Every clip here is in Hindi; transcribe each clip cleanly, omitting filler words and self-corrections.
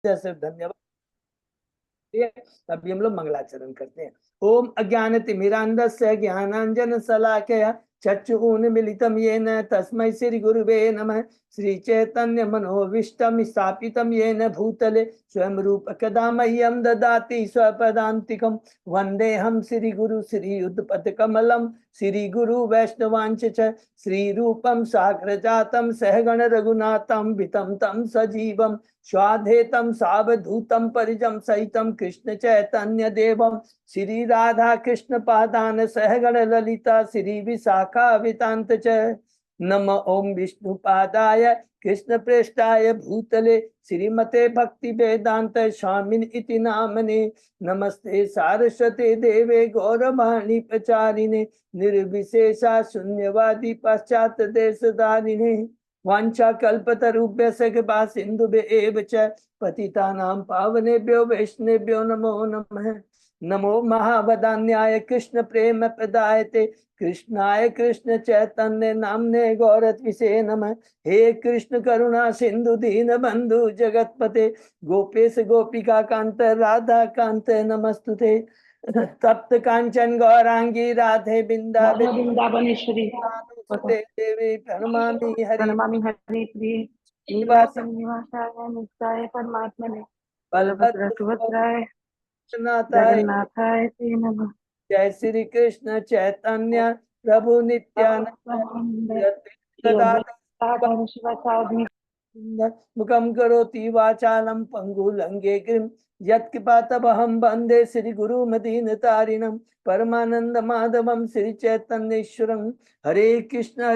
जैसे धन्यवाद। अभी हम लोग मंगलाचरण करते हैं। ओम अज्ञानतिमिरान्धस्य ज्ञानांजन शलाकया चक्षुरुन्मीलितं येन तस्मै श्री गुरुवे नमः। श्री चैतन्य मनोभीष्टं स्थापितं येन भूतले स्वयं रूप कदा मह्यं ददाति स्वपदान्तिकं। वन्देऽहं श्री गुरु श्री युगपदकमलं श्री गुरु वैष्णवांच च श्री रूपं साग्रजातं सहगण रघुनाथं वितं तं सजीवं स्वाधेतं सावधूतं परिजं सहितं कृष्ण चैतन्य देवं श्री राधा कृष्ण पादान सहगण ललिता श्री विशाखा वितांत च। नम ओम विष्णु पादाय कृष्ण प्रेष्ठाय भूतले श्रीमते भक्ति वेदांत स्वामिन इति नामने। नमस्ते सारस्वते देवे गौरवाणी प्रचारिणे निर्विशेषा शून्यवादी पाश्चात्य देशधारिणे। वांछा कल्पतरुभ्यस्य कृपा सिन्धुभ्येव च पतितानां पावनेभ्यो वैष्णवेभ्यो नमो नमः। नमो महावदान्याय कृष्ण प्रेम प्रदायते कृष्णाय कृष्ण चैतन्य नामने गौरत्विषे नमः। हे कृष्ण करुणा सिंधु दीन बंधु जगतपते गोपेश गोपिका कांत राधा कांत नमस्तुते। तप्त कांचन गौरांगी राधे वृंदावनेश्वरी देवी प्रणमामि हरि प्रणमामि हरिप्रिये निवास निवासाय मुक्ताय परमात्मने बलभद्र बलभद्र सुभद्राय नाथाय जगन्नाथाय ते नमः। जय श्री कृष्ण चैतन्य प्रभु नित्यानंद शिवाचार्य मुखम करोति वाचालं पंगुलंगे गिरिं यत्कृपातमहं वन्दे श्री गुरुमदीनतारिणं परमानंद माधवं श्री चैतन्येश्वरं। हरे कृष्ण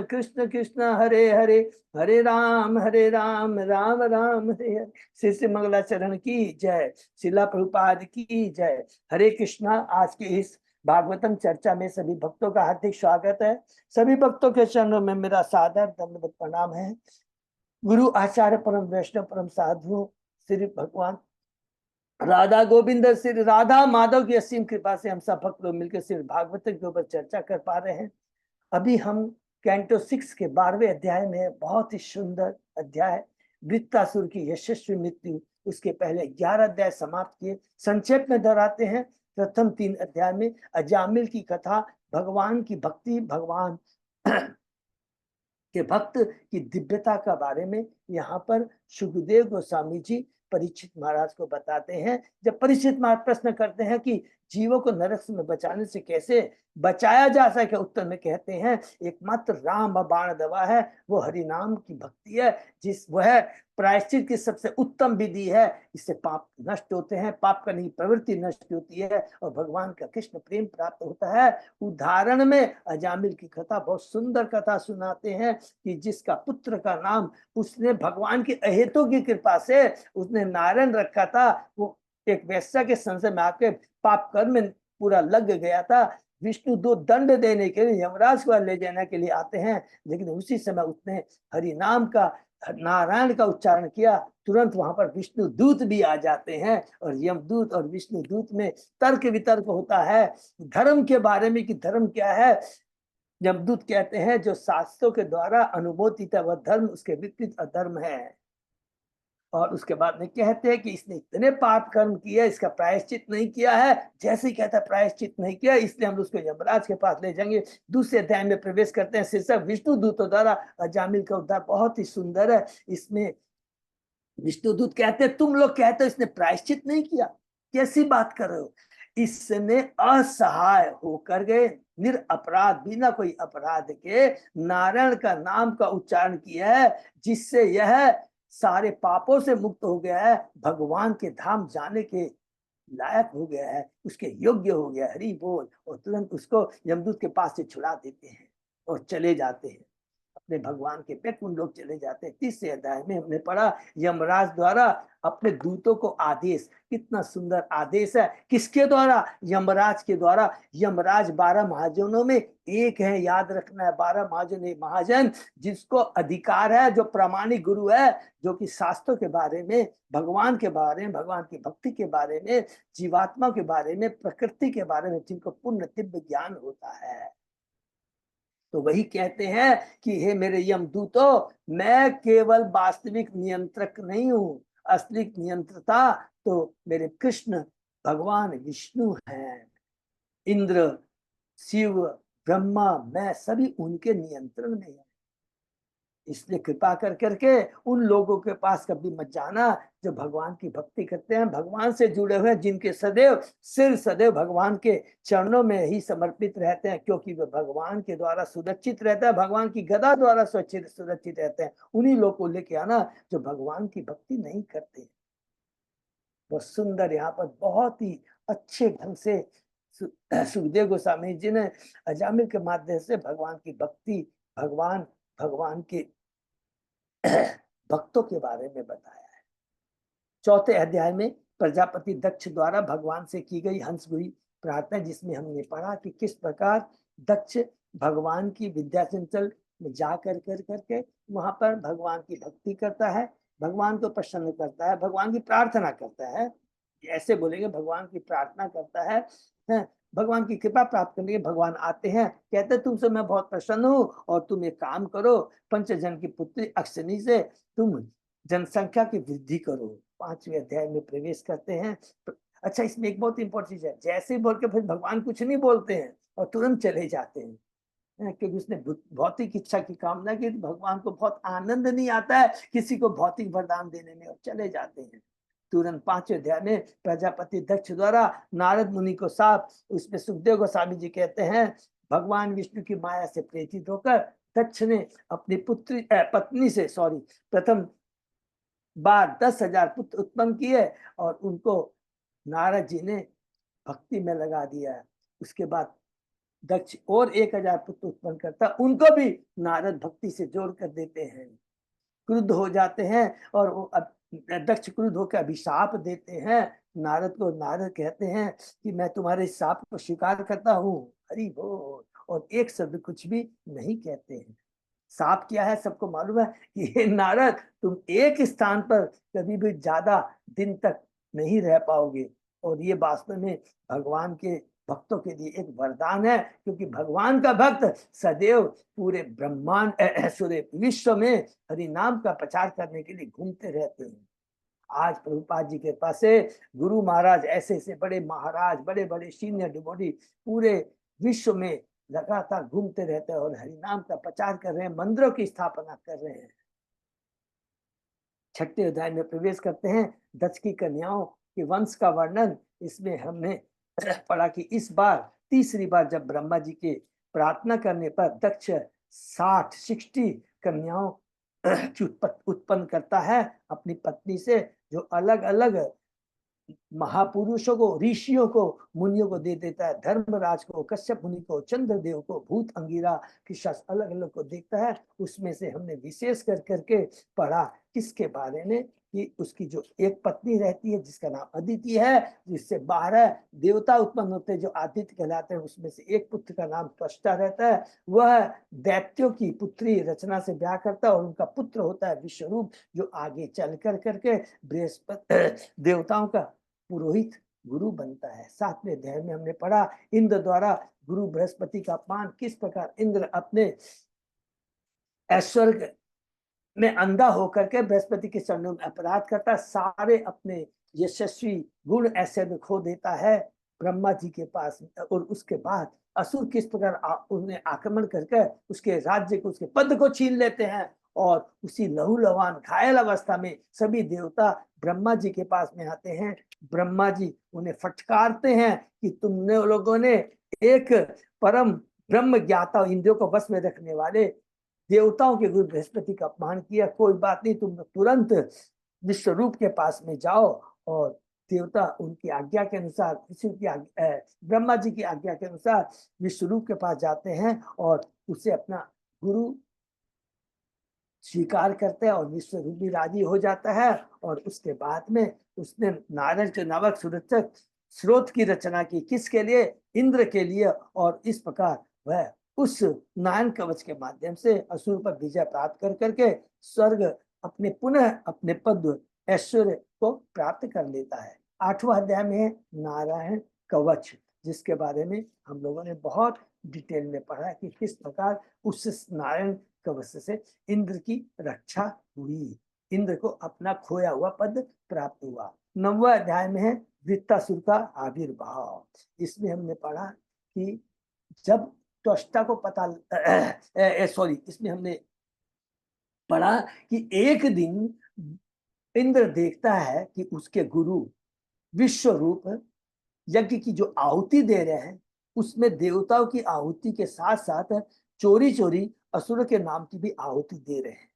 कृष्ण कृष्ण हरे हरे हरे राम राम राम हरे हरे। श्री श्री मंगलाचरण की जय, शिला प्रभुपाद की जय। हरे कृष्णा। आज के इस भागवतम चर्चा में सभी भक्तों का हार्दिक स्वागत है। सभी भक्तों के चरणों में मेरा सादर दंडवत प्रणाम है। गुरु आचार्य परम वैष्णव परम साधु श्री भगवान राधा गोविंद श्री राधा माधव की असीम कृपा से हम सब भक्त लोग मिलकर श्री भागवत के ऊपर चर्चा कर पा रहे हैं। अभी हम कैंटो 6 के 12वें अध्याय में, बहुत ही सुंदर अध्याय वृत्तासुर की यशस्वी मृत्यु, उसके पहले 11 अध्याय समाप्त किए। संक्षेप में दोहराते हैं। प्रथम 3 अध्याय में अजामिल की कथा, भगवान की भक्ति, भगवान के भक्त की दिव्यता का बारे में यहाँ पर सुखदेव गोस्वामी जी परीक्षित महाराज को बताते हैं। जब परीक्षित महाराज प्रश्न करते हैं कि जीवों को नरक में बचाने से कैसे बचाया जा सके, उत्तर में कहते हैं एकमात्र राम बाण दवा है, वो हरि नाम की भक्ति है, जिस वह प्रायश्चित की सबसे उत्तम विधि है। इससे पाप नष्ट होते हैं, पाप करने की प्रवृत्ति नष्ट होती है और भगवान का कृष्ण प्रेम प्राप्त होता है। उदाहरण में अजामिल की कथा, बहुत सुंदर कथा सुनाते हैं कि जिसका पुत्र का नाम उसने भगवान की अहेतु की कृपा से उसने नारायण रखा था, वो एक वैश्या के संशय में आके पाप कर्म में पूरा लग गया था। विष्णु दो दंड देने के लिए यमराज को ले जाने के लिए आते हैं, लेकिन उसी समय उसने हरि नाम का, नारायण का उच्चारण किया, तुरंत वहां पर विष्णु दूत भी आ जाते हैं। और यमदूत और विष्णु दूत में तर्क वितर्क होता है धर्म के बारे में कि धर्म क्या है। यमदूत कहते हैं जो शास्त्रों के द्वारा अनुमोदित है वह धर्म, उसके विपरीत अधर्म है। और उसके बाद में कहते हैं कि इसने इतने पाप कर्म किया, इसका प्रायश्चित नहीं किया है। जैसे ही कहता है प्रायश्चित नहीं किया, इसलिए हम उसको यमराज के पास ले जाएंगे। दूसरे अध्याय में प्रवेश करते हैं। शीर्षक विष्णु दूतों द्वारा अजामिल का उद्धार, बहुत ही सुंदर है। इसमें विष्णु दूत कहते हैं तुम लोग कहते हो इसने प्रायश्चित नहीं किया, कैसी बात कर रहे हो। इसने असहाय होकर गए, निरअपराध, बिना कोई अपराध के नारायण का नाम का उच्चारण किया है, जिससे यह सारे पापों से मुक्त हो गया है, भगवान के धाम जाने के लायक हो गया है, उसके योग्य हो गया। हरि बोल। और तुरंत उसको यमदूत के पास से छुड़ा देते हैं और चले जाते हैं, अपने भगवान के पैकुंठ लोग चले जाते हैं। 30 अध्याय में हमने पढ़ा यमराज द्वारा अपने दूतों को आदेश, कितना सुंदर आदेश है, किसके द्वारा, यमराज के द्वारा। यमराज 12 महाजनों में एक है, याद रखना है। 12 महाजन, एक महाजन जिसको अधिकार है, जो प्रामाणिक गुरु है, जो कि शास्त्रों के बारे में, भगवान के बारे में, भगवान की भक्ति के बारे में, जीवात्मा के बारे में, प्रकृति के बारे में जिनको पूर्ण दिव्य ज्ञान होता है। तो वही कहते हैं कि हे मेरे यमदूतों, मैं केवल वास्तविक नियंत्रक नहीं हूं, असली नियंत्रता तो मेरे कृष्ण भगवान विष्णु हैं। इंद्र, शिव, ब्रह्मा, मैं सभी उनके नियंत्रण में है। इसलिए कृपा कर करके उन लोगों के पास कभी मत जाना जो भगवान की भक्ति करते हैं, भगवान से जुड़े हुए, जिनके सदैव सिर सदैव भगवान के चरणों में ही समर्पित रहते हैं, क्योंकि वे भगवान के द्वारा सुरक्षित रहता है, भगवान की गदा द्वारा सुरक्षित रहते हैं। उन्हीं लोग को लेके आना जो भगवान की भक्ति नहीं करते। वो सुंदर यहाँ पर बहुत ही अच्छे ढंग से सुखदेव गोस्वामी जी ने अजामिल के माध्यम से भगवान की भक्ति, भगवान के भक्तों के बारे में बताया है। चौथे अध्याय में प्रजापति दक्ष द्वारा भगवान से की गई हंसगुई प्रार्थना, जिसमें हमने पढ़ा कि किस प्रकार दक्ष भगवान की विद्याचंचल में जा कर करके वहां पर भगवान की भक्ति करता है, भगवान को प्रसन्न करता है, भगवान की प्रार्थना करता है। ऐसे बोलेंगे भगवान की प्रार्थना करता है, भगवान की कृपा प्राप्त करने के भगवान आते हैं, कहते हैं तुमसे मैं बहुत प्रसन्न हूँ और तुम एक काम करो, पंचजन की पुत्री अक्षनी से तुम जनसंख्या की वृद्धि करो। 5वें अध्याय में प्रवेश करते हैं। अच्छा, इसमें एक बहुत इंपॉर्टेंट चीज है, जैसे ही बोल के फिर भगवान कुछ नहीं बोलते हैं और तुरंत चले जाते हैं, क्योंकि उसने भौतिक इच्छा की कामना की। भगवान को बहुत आनंद नहीं आता है किसी को भौतिक वरदान देने में, और चले जाते हैं तुरंत। 5वें अध्याय में प्रजापति दक्ष द्वारा नारद मुनि को साफ, उसमें सुखदेव गोस्वामी जी कहते हैं भगवान विष्णु की माया से प्रेरित होकर दक्ष ने अपनी पत्नी से प्रथम बार 10,000 पुत्र उत्पन्न किए और उनको नारद जी ने भक्ति में लगा दिया। उसके बाद दक्ष और 1,000 पुत्र उत्पन्न करता, उनको भी नारद भक्ति से जोड़ कर देते हैं। क्रुद्ध हो जाते हैं और वो दक्ष क्रुद्ध होकर अभिशाप देते हैं नारद को। नारद कहते हैं कि मैं तुम्हारे शाप को स्वीकार करता हूँ, हरि बोल, और एक शब्द कुछ भी नहीं कहते हैं। साप क्या है सबको मालूम है कि हे नारद, तुम एक स्थान पर कभी भी ज्यादा दिन तक नहीं रह पाओगे। और ये वास्तव में भगवान के भक्तों के लिए एक वरदान है, क्योंकि भगवान का भक्त सदैव पूरे ब्रह्मांड पूरे विश्व में हरि नाम का प्रचार करने के लिए घूमते रहते हैं। आज प्रभुपाद जी के पास से गुरु महाराज, ऐसे ऐसे बड़े महाराज, बड़े बड़े सीनियर डिवोटी पूरे विश्व में लगातार घूमते रहते हैं और हरि नाम का प्रचार कर रहे हैं, मंदिरों की स्थापना कर रहे हैं। 6ठे अध्याय में प्रवेश करते हैं। दक्ष की कन्याओं के वंश का वर्णन इसमें हमने पढ़ा कि इस बार तीसरी बार जब ब्रह्मा जी के प्रार्थना करने पर दक्ष 60 कन्याओं उत्पन्न करता है अपनी पत्नी से, जो अलग अलग महापुरुषों को, ऋषियों को, मुनियों को दे देता है। धर्मराज को, कश्यप मुनि को, चंद्रदेव को, भूत अंगिरा की शास्त्र अलग अलग को देखता है। उसमें से हमने विशेष कर करके पढ़ा किसके बारे में, कि उसकी जो एक पत्नी रहती है जिसका नाम अदिति है, जिससे 12 देवता उत्पन्न होते हैं जो आदित्य कहलाते हैं। उसमें से एक पुत्र का नाम त्वष्टा रहता है, वह दैत्यों की पुत्री रचना से ब्याह करता है और उनका पुत्र होता है विश्वरूप, जो आगे चल कर करके बृहस्पति देवताओं का पुरोहित गुरु बनता है। 7वें अध्याय में हमने पढ़ा इंद्र द्वारा गुरु बृहस्पति का अपमान, किस प्रकार इंद्र अपने ऐश्वर्य में अंधा होकर के बृहस्पति के चरणों में अपराध करता, सारे अपने यशस्वी गुण ऐसे में खो देता है ब्रह्मा जी के पास। और उसके बाद असुर किस प्रकार उन्हें आक्रमण करके उसके राज्य को, उसके पद को छीन लेते हैं, और उसी लहूलुहान घायल अवस्था में सभी देवता ब्रह्मा जी के पास में आते हैं। ब्रह्मा जी उन्हें फटकारते हैं कि तुमने लोगों ने एक परम ब्रह्म ज्ञाता इंद्रियों को वश में रखने वाले देवताओं के गुरु बृहस्पति का अपमान किया। कोई बात नहीं, तुम तुरंत विश्वरूप के पास में जाओ। और देवता उनकी आज्ञा के अनुसार, ब्रह्मा जी की आज्ञा के अनुसार विश्वरूप के पास जाते हैं और उसे अपना गुरु स्वीकार करते हैं और विश्वरूप भी राजी हो जाता है। और उसके बाद में उसने नारायण के नामक सुरक्षक स्रोत की रचना की, किसके लिए? इंद्र के लिए। और इस प्रकार वह उस नारायण कवच के माध्यम से असुर पर विजय प्राप्त कर करके स्वर्ग अपने पुनः अपने पद ऐश्वर्य को प्राप्त कर लेता है। 8वां अध्याय में है नारायण कवच, जिसके बारे में हम लोगों ने बहुत डिटेल में पढ़ा कि किस प्रकार उस नारायण कवच से इंद्र की रक्षा हुई। इंद्र को अपना खोया हुआ पद प्राप्त हुआ। 9वां अध्याय में है वृत्तासुर का आविर्भाव। इसमें हमने पढ़ा कि जब त्वष्टा को पता सॉरी इसमें हमने पढ़ा कि एक दिन इंद्र देखता है कि उसके गुरु विश्वरूप यज्ञ की जो आहुति दे रहे हैं उसमें देवताओं की आहुति के साथ साथ चोरी चोरी असुर के नाम की भी आहुति दे रहे हैं।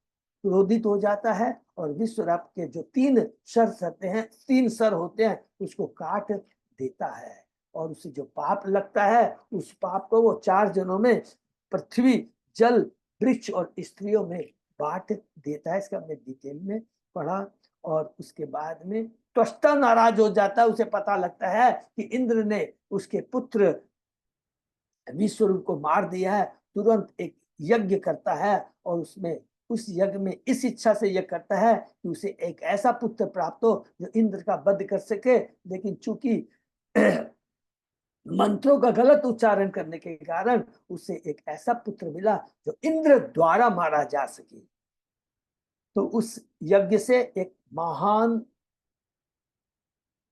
क्रोधित हो जाता है और विश्वरूप के जो 3 सर होते हैं उसको काट देता है और उसे जो पाप लगता है उस पाप को वो 4 जनों में पृथ्वी, जल, वृक्ष और स्त्रियों में बांट देता है। इसका हमने डिटेल में पढ़ा। और उसके बाद में त्वष्टा नाराज हो जाता है, उसे पता लगता है कि इंद्र ने उसके पुत्र विश्वरूप को मार दिया है। तुरंत एक यज्ञ करता है और उसमें उस यज्ञ में इस इच्छा से यज्ञ करता है कि उसे एक ऐसा पुत्र प्राप्त हो जो इंद्र का वध कर सके। लेकिन चूंकि मंत्रों का गलत उच्चारण करने के कारण उसे एक ऐसा पुत्र मिला जो इंद्र द्वारा मारा जा सके। तो उस यज्ञ से एक महान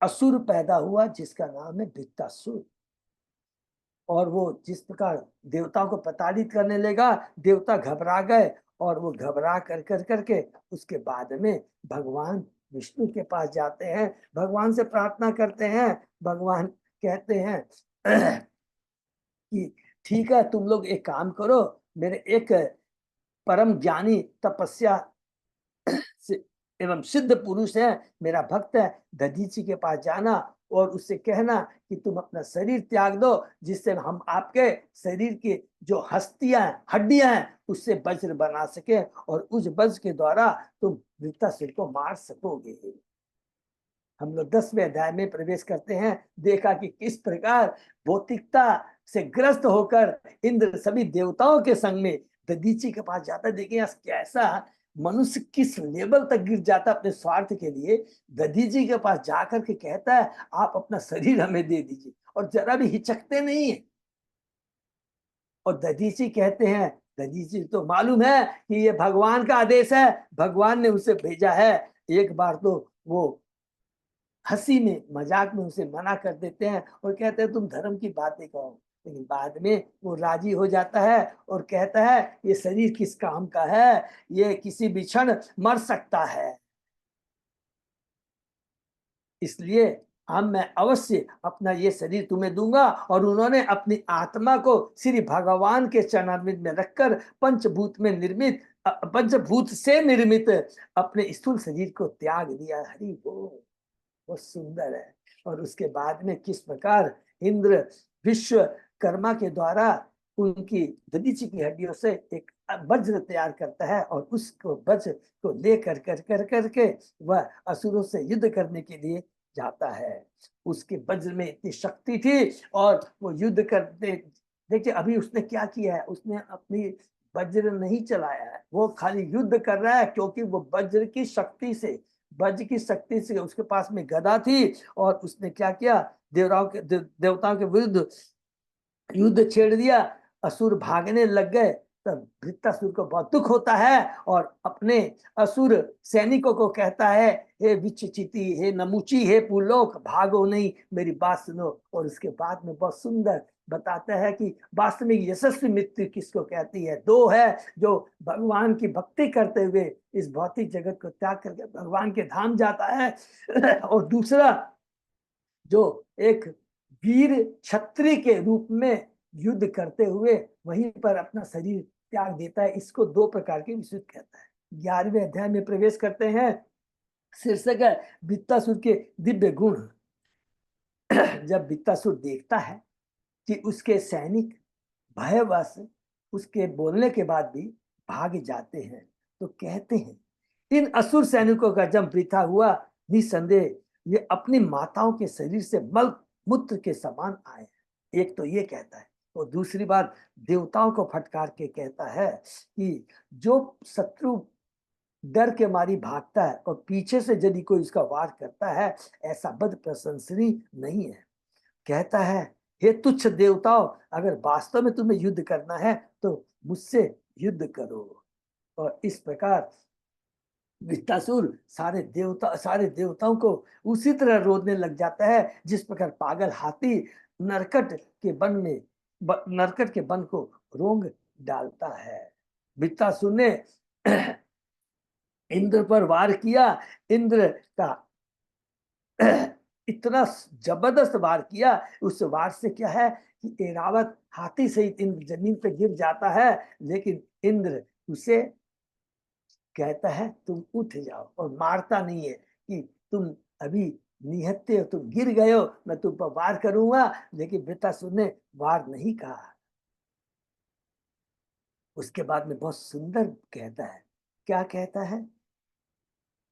असुर पैदा हुआ जिसका नाम है वृत्तासुर। और वो जिस प्रकार देवताओं को प्रताड़ित करने लगा, देवता घबरा गए और वो घबरा कर करके उसके बाद में भगवान विष्णु के पास जाते हैं, भगवान से प्रार्थना करते हैं। भगवान कहते हैं कि ठीक है, तुम लोग एक काम करो, मेरे एक परम ज्ञानी तपस्या एवं सिद्ध पुरुष है, मेरा भक्त है, दधीची के पास जाना और उससे कहना कि तुम अपना शरीर त्याग दो जिससे हम आपके शरीर की जो हड्डियां हैं उससे वज्र बना सके और उस वज्र के द्वारा तुम वृत्तासुर को मार सकोगे। हम लोग 10वें अध्याय में प्रवेश करते हैं। देखा कि किस प्रकार भौतिकता से ग्रस्त होकर इंद्र सभी देवताओं के संग में दधीची के पास जाता है। देखिए कैसा मनुष्य किस लेवल तक गिर जाता अपने स्वार्थ के लिए। दधीची के पास जाकर के कहता है आप अपना शरीर हमें दे दीजिए और जरा भी हिचकते नहीं है। और दधीची कहते हैं, दधीची तो मालूम है कि ये भगवान का आदेश है, भगवान ने उसे भेजा है। एक बार तो वो हंसी में मजाक में उसे मना कर देते हैं और कहते हैं तुम धर्म की बातें कहो। लेकिन बाद में वो राजी हो जाता है और कहता है ये शरीर किस काम का है, ये किसी भी क्षण मर सकता है, इसलिए हम मैं अवश्य अपना ये शरीर तुम्हें दूंगा। और उन्होंने अपनी आत्मा को श्री भगवान के चरणारविंद में रखकर पंचभूत से निर्मित अपने स्थूल शरीर को त्याग दिया। हरि बोल, बहुत सुंदर है। और उसके बाद में किस प्रकार इंद्र विश्वकर्मा के द्वारा उनकी दधीची की हड्डियों से एक वज्र तैयार करता है और उसको वज्र को लेकर करके वह असुरों से युद्ध करने के लिए जाता है। उसके वज्र में इतनी शक्ति थी और वो युद्ध करते। देखिए अभी उसने क्या किया है, उसने अपनी वज्र नहीं चलाया है, वो खाली युद्ध कर रहा है क्योंकि वो वज्र की शक्ति से उसके पास में गदा थी और उसने क्या किया, देवताओं के विरुद्ध युद्ध छेड़ दिया। असुर भागने लग गए। तब वृत्तासुर को बहुत दुख होता है और अपने असुर सैनिकों को कहता है हे विच्छिति, हे नमुची, हे पुलोक, भागो नहीं, मेरी बात सुनो। और उसके बाद में बहुत सुंदर बताता है कि वास्तविक यशस्वी मृत्यु किसको कहती है। 2 है, जो भगवान की भक्ति करते हुए इस भौतिक जगत को त्याग करके भगवान के धाम जाता है और दूसरा जो एक वीर क्षत्रिय के रूप में युद्ध करते हुए वहीं पर अपना शरीर त्याग देता है। इसको 2 प्रकार के विशुद्ध कहता है। 11वें अध्याय में प्रवेश करते हैं। शीर्षक है वृत्तासुर के दिव्य गुण। जब वृत्तासुर देखता है कि उसके सैनिक भयवश उसके बोलने के बाद भी भाग जाते हैं तो कहते हैं इन असुर सैनिकों का जब वृथा हुआ, निसंदेह ये अपनी माताओं के शरीर से मल मूत्र के समान आए। एक तो ये कहता है और दूसरी बात देवताओं को फटकार के कहता है कि जो शत्रु डर के मारी भागता है और पीछे से यदि कोई उसका वार करता है, ऐसा बद प्रशंसनीय नहीं है। कहता है हे तुच्छ देवताओं, अगर वास्तव में तुम्हें युद्ध करना है तो मुझसे युद्ध करो। और इस प्रकार वृत्तासुर सारे देवताओं को उसी तरह रोकने लग जाता है जिस प्रकार पागल हाथी नरकट के नरकट के वन को रोंग डालता है। वृत्तासुर ने इंद्र पर वार किया। इंद्र का इतना जबरदस्त वार किया, उस वार से क्या है कि ऐरावत हाथी सहित इंद्र जमीन पे गिर जाता है, लेकिन इंद्र उसे कहता है तुम उठ जाओ, और मारता नहीं है कि तुम अभी निहत्थे हो, तुम गिर गए हो, मैं तुम पर वार करूंगा। लेकिन वृत्तासुर ने वार नहीं कहा। उसके बाद में बहुत सुंदर कहता है, क्या कहता है,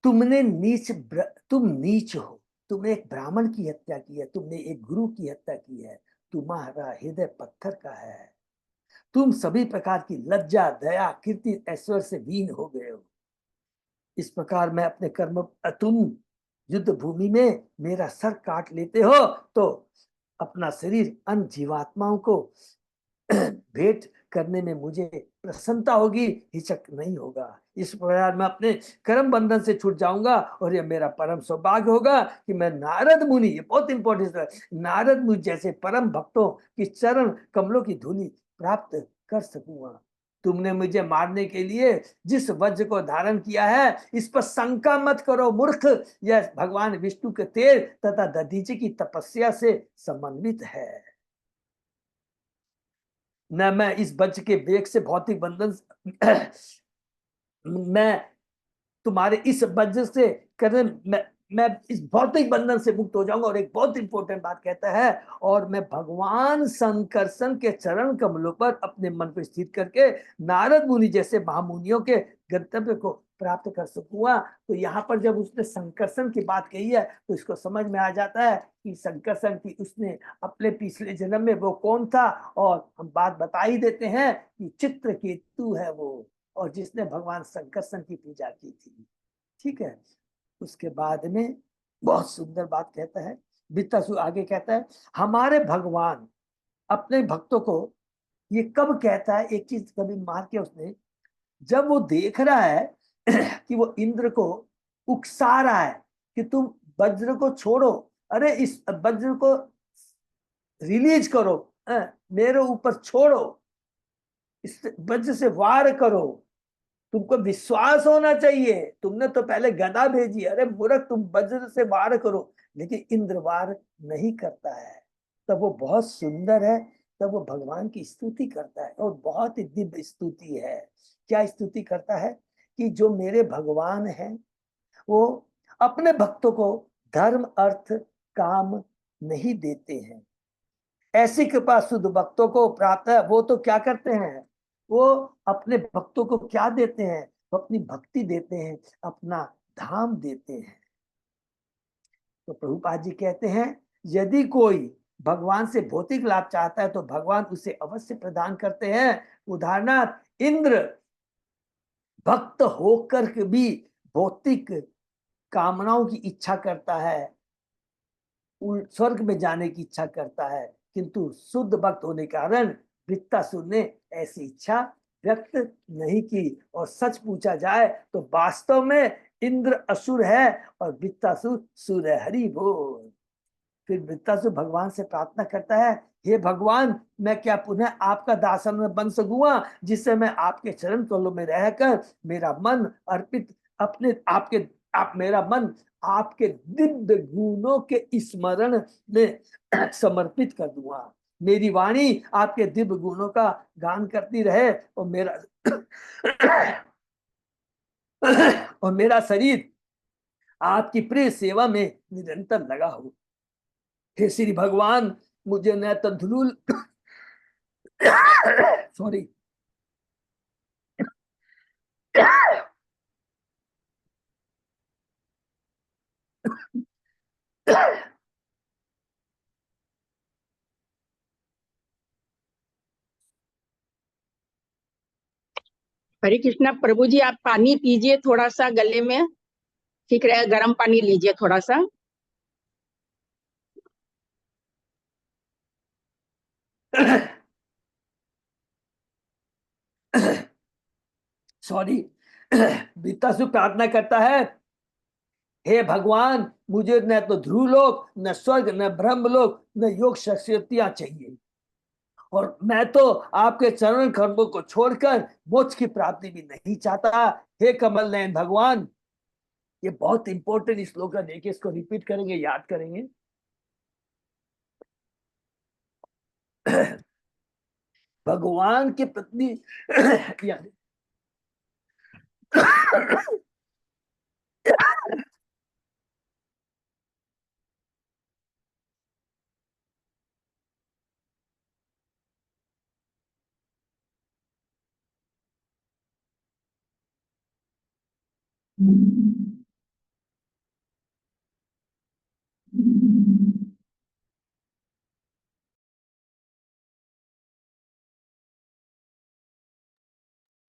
तुम नीच हो, तुमने एक ब्राह्मण की हत्या की है, तुमने एक गुरु की हत्या की है, तुम्हारा हृदय पत्थर का है, तुम सभी प्रकार की लज्जा दया कीर्ति ऐश्वर्य से हीन हो गए हो। इस प्रकार मैं अपने कर्म, तुम युद्ध भूमि में मेरा सर काट लेते हो तो अपना शरीर अन्य जीवात्माओं को भेंट करने में मुझे प्रसन्नता होगी, हिचक नहीं होगा। इस प्रकार मैं अपने कर्म बंधन से छूट जाऊंगा, और यह मेरा परम सौभाग्य होगा कि मैं नारद मुनि, ये बहुत इंपॉर्टेंट है, नारद मुनि जैसे परम भक्तों की चरण कमलों की धूलि प्राप्त कर सकूंगा। तुमने मुझे मारने के लिए जिस वज्र को धारण किया है, इस पर शंका मत करो मूर्ख, यह भगवान विष्णु के तेज तथा दधीचि की तपस्या से समन्वित है। न मैं इस वज्र के वेग से भौतिक बंधन मैं तुम्हारे इस वज्र से करने मैं इस भौतिक बंधन से मुक्त हो जाऊंगा। और एक बहुत इंपॉर्टेंट बात कहता है, और मैं भगवान संकर्षण के चरण कमलों पर अपने मन को स्थित करके नारद मुनि जैसे महामुनियों के गंतव्य को प्राप्त कर सकूंगा। तो यहाँ पर जब उसने संकर्षण की बात कही है, तो इसको समझ में आ जाता है कि संकर्षण की उसने अपने पिछले जन्म में वो कौन था। और हम बात बता ही देते हैं कि चित्रकेतु है वो, और जिसने भगवान संकर्षण की पूजा की थी। ठीक है। उसके बाद में बहुत सुंदर बात कहता है, वृत्तासुर आगे कहता है, हमारे भगवान अपने भक्तों को ये कब कहता है, एक चीज कभी मार के उसने, जब वो देख रहा है कि वो इंद्र को उकसा रहा है कि तुम वज्र को छोड़ो, अरे इस वज्र को रिलीज करो, मेरे ऊपर छोड़ो, इस वज्र से वार करो, तुमको विश्वास होना चाहिए, तुमने तो पहले गदा भेजी, अरे मूर्ख तुम वज्र से वार करो। लेकिन इंद्र वार नहीं करता है। तब वो बहुत सुंदर है, तब वो भगवान की स्तुति करता है, और बहुत ही दिव्य स्तुति है। क्या स्तुति करता है कि जो मेरे भगवान हैं वो अपने भक्तों को धर्म अर्थ काम नहीं देते हैं, ऐसी कृपा शुद्ध भक्तों को प्राप्त है। वो तो क्या करते हैं, वो अपने भक्तों को क्या देते हैं, वो अपनी भक्ति देते हैं, अपना धाम देते हैं। तो प्रभुपाद जी कहते हैं, यदि कोई भगवान से भौतिक लाभ चाहता है तो भगवान उसे अवश्य प्रदान करते हैं। उदाहरणार्थ इंद्र भक्त होकर के भी भौतिक कामनाओं की इच्छा करता है, स्वर्ग में जाने की इच्छा करता है, किंतु शुद्ध भक्त होने के कारण वृत्तासुर ने ऐसी इच्छा व्यक्त नहीं की। और सच पूछा जाए तो वास्तव में इंद्र असुर है और वृत्तासुर सुर है। हरि बोल। फिर वृत्तासुर भगवान से प्रार्थना करता है, हे भगवान, मैं क्या पुनः आपका दासन में बन सकूंगा, जिससे मैं आपके चरण कमलों में रहकर मेरा मन अर्पित अपने आपके आप मेरा मन आपके दिव्य गुणों के स्मरण में समर्पित कर दूंगा, मेरी वाणी आपके दिव्य गुणों का गान करती रहे, और मेरा शरीर आपकी प्रिय सेवा में निरंतर लगा हो। हे श्री भगवान, मुझे न तो धुलूल सॉरी हरे कृष्णा प्रभु जी, आप पानी पीजिए थोड़ा सा गले में, ठीक रहे, गर्म पानी लीजिए थोड़ा सा। सॉरी वृत्तासुर प्रार्थना करता है, हे भगवान, मुझे न तो ध्रुव लोक, न स्वर्ग, न ब्रह्मलोक, न योग शक्तियां चाहिए, और मैं तो आपके चरण कमलों को छोड़कर मोक्ष की प्राप्ति भी नहीं चाहता। हे कमल नयन भगवान। ये बहुत इंपॉर्टेंट श्लोक है, देखिए इसको रिपीट करेंगे, याद करेंगे। भगवान के पत्नी यानी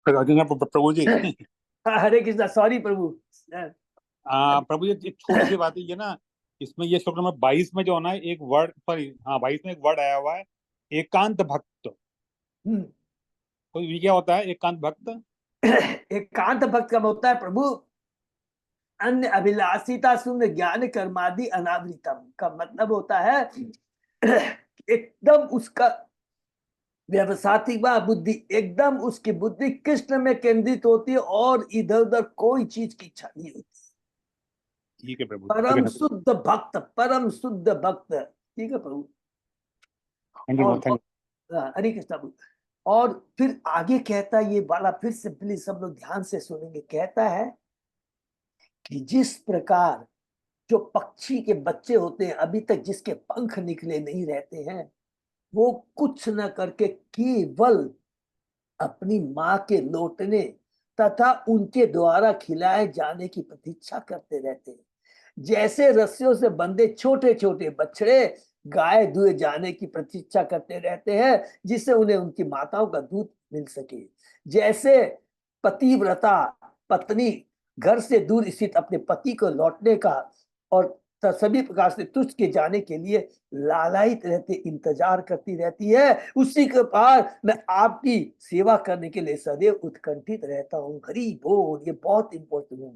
प्रभु जी। हरे कृष्णा, सॉरी प्रभु। प्रभु जी, एक छोटी सी बात है ये ना, इसमें ये श्लोक नंबर 22 में जो है ना, एक वर्ड, सॉरी हाँ 22 में एक वर्ड आया हुआ है, एकांत भक्त। तो ये क्या होता है एकांत भक्त? एकांत भक्त का होता है प्रभु, अन्य अभिलाषिता शून्य ज्ञान कर्मादि अनावृतम का मतलब होता है एकदम उसका व्यवसायिक बुद्धि, एकदम उसकी बुद्धि कृष्ण में केंद्रित होती है और इधर उधर कोई चीज की इच्छा नहीं होती। ठीक है प्रभु। परम शुद्ध भक्त, परम शुद्ध भक्त। ठीक है प्रभु। हरे कृष्णा प्रभु। और फिर आगे कहता है, ये वाला फिर से प्लीज सब लोग ध्यान से सुनेंगे। कहता है कि जिस प्रकार जो पक्षी के बच्चे होते हैं, अभी तक जिसके पंख निकले नहीं रहते हैं, वो कुछ न करके केवल अपनी माँ के लौटने तथा उनके द्वारा खिलाए जाने की प्रतीक्षा करते रहते हैं। जैसे रस्सियों से बंधे छोटे छोटे बछड़े गाय दुहे जाने की प्रतीक्षा करते रहते हैं, जिससे उन्हें उनकी माताओं का दूध मिल सके। जैसे पतिव्रता पत्नी घर से दूर स्थित अपने पति को लौटने का और सभी प्रकार से तुझ के जाने के लिए लालायित रहते, इंतजार करती रहती है, उसी के पार मैं आपकी सेवा करने के लिए सदैव उत्कंठित रहता हूँ। हरि बोल। ये बहुत इंपॉर्टेंट है।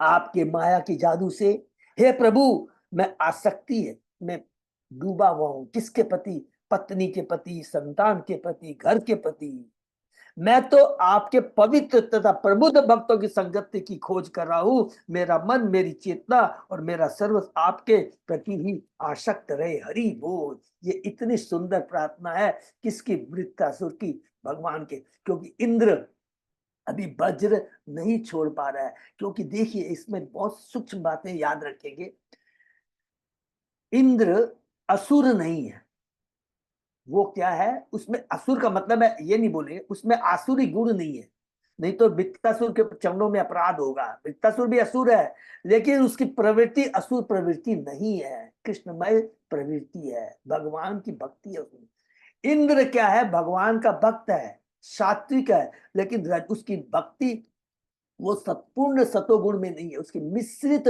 आपके माया की जादू से हे प्रभु, मैं आसक्ति है, मैं डूबा हुआ हूं। किसके प्रति? पत्नी के प्रति, संतान के प्रति, घर के प्रति। मैं तो आपके पवित्र तथा प्रबुद्ध भक्तों की संगति की खोज कर रहा हूं। मेरा मन, मेरी चेतना और मेरा सर्व आपके प्रति ही आसक्त रहे। हरि बोल। ये इतनी सुंदर प्रार्थना है। किसकी? वृत्तासुर की, भगवान के। क्योंकि इंद्र अभी वज्र नहीं छोड़ पा रहा है। क्योंकि देखिए, इसमें बहुत सूक्ष्म बातें याद रखेंगे। इंद्र असुर नहीं है। वो क्या है? उसमें असुर का मतलब है, ये नहीं बोले, उसमें आसुरी गुण नहीं है। नहीं तो वृत्तासुर के चरणों में अपराध होगा। वृत्तासुर भी असुर है, लेकिन उसकी प्रवृत्ति असुर प्रवृत्ति नहीं है, कृष्णमय प्रवृत्ति है, भगवान की भक्ति है उसमें। इंद्र क्या है? भगवान का भक्त है, सात्विक है, लेकिन उसकी भक्ति वो सत्पूर्ण सतोगुण में नहीं है, उसके मिश्रित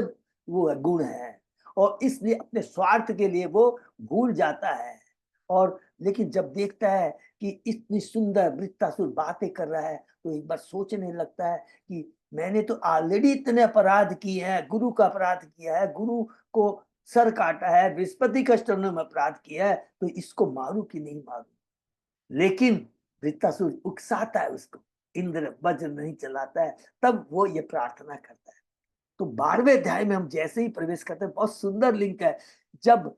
वो गुण है, और इसलिए अपने स्वार्थ के लिए वो भूल जाता है। और लेकिन जब देखता है कि इतनी सुंदर वृत्तासुर बातें कर रहा है, तो एक बार सोचने लगता है कि मैंने तो ऑलरेडी इतने अपराध किए हैं, गुरु का अपराध किया है, गुरु को सर काटा है, बृहस्पति का चरणों में अपराध किया है, तो इसको मारू कि नहीं मारू। लेकिन वृत्तासुर उकसाता है उसको, इंद्र वज्र नहीं चलाता है। तब वो ये प्रार्थना करता है। तो 12वें अध्याय में हम जैसे ही प्रवेश करते हैं, बहुत सुंदर लिंक है। जब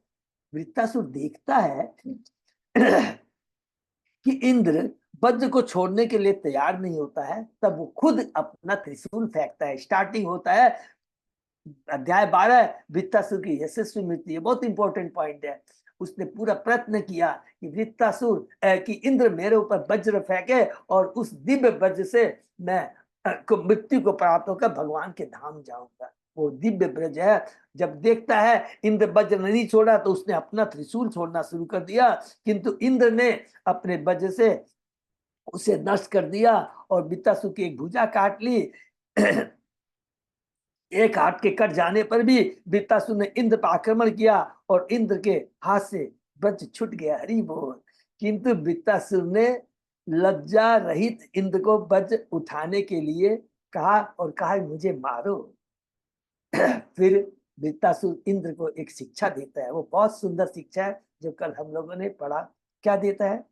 वृत्तासुर देखता है कि इंद्र वज्र को छोड़ने के लिए तैयार नहीं होता है, तब वो खुद अपना त्रिशूल फेंकता है। स्टार्टिंग होता है अध्याय 12, वृत्तासुर की यशस्वी मृत्यु। ये बहुत इंपॉर्टेंट पॉइंट है। उसने पूरा प्रयत्न किया कि वृत्तासुर कि इंद्र मेरे ऊपर वज्र फेंके और उस दिव्य वज्र से मैं मृत्यु को प्राप्त होकर भगवान के धाम जाऊंगा। वो दिव्य ब्रज है। जब देखता है इंद्र वज्र नहीं छोड़ा, तो उसने अपना त्रिशूल छोड़ना शुरू कर दिया, किंतु इंद्र ने अपने वज्र से उसे नष्ट कर दिया और वृत्तासुर की एक भुजा काट ली। एक हाथ के कट जाने पर भी वृत्तासुर ने इंद्र पर आक्रमण किया और इंद्र के हाथ से वज्र छूट गया। हरि बोल। किंतु वृत्तासुर ने लज्जा रहित इंद्र को वज्र उठाने के लिए कहा और कहा मुझे मारो। फिर वृत्तासुर इंद्र को एक शिक्षा देता है, वो बहुत सुंदर शिक्षा है जो कल हम लोगों ने पढ़ा। क्या देता है?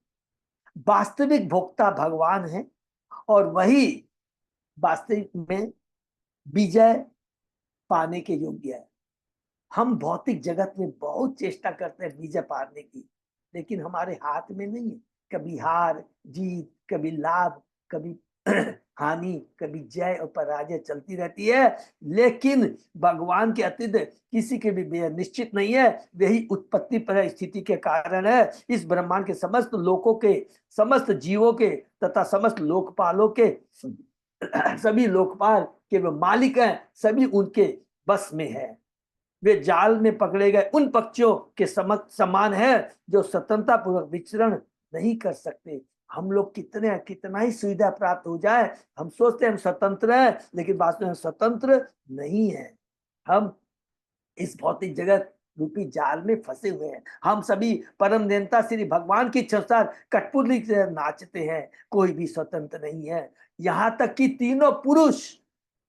वास्तविक भोक्ता भगवान है और वही वास्तविक में विजय पाने के योग्य है। हम भौतिक जगत में बहुत चेष्टा करते हैं विजय पाने की, लेकिन हमारे हाथ में नहीं है। कभी हार जीत, कभी लाभ, कभी हानि, कभी जय और पराजय चलती रहती है। लेकिन भगवान के अतिरिक्त किसी के भी विजय निश्चित नहीं है। वही उत्पत्ति पर स्थिति के कारण है। इस ब्रह्मांड के समस्त लोकों के, समस्त जीवों के तथा समस्त लोकपालों के, सभी लोकपाल के वो मालिक हैं, सभी उनके बस में है। वे जाल में पकड़े गए उन पक्षियों के समान है जो स्वतंत्रता पूर्वक विचरण नहीं कर सकते। हम लोग कितना ही सुविधा प्राप्त हो जाए, हम सोचते हैं हम स्वतंत्र हैं, लेकिन वास्तव में स्वतंत्र नहीं है। हम इस भौतिक जगत रूपी जाल में फंसे हुए हैं। हम सभी परम नियंता श्री भगवान की इच्छा कठपुतली से नाचते हैं। कोई भी स्वतंत्र नहीं है। यहाँ तक कि तीनों पुरुष,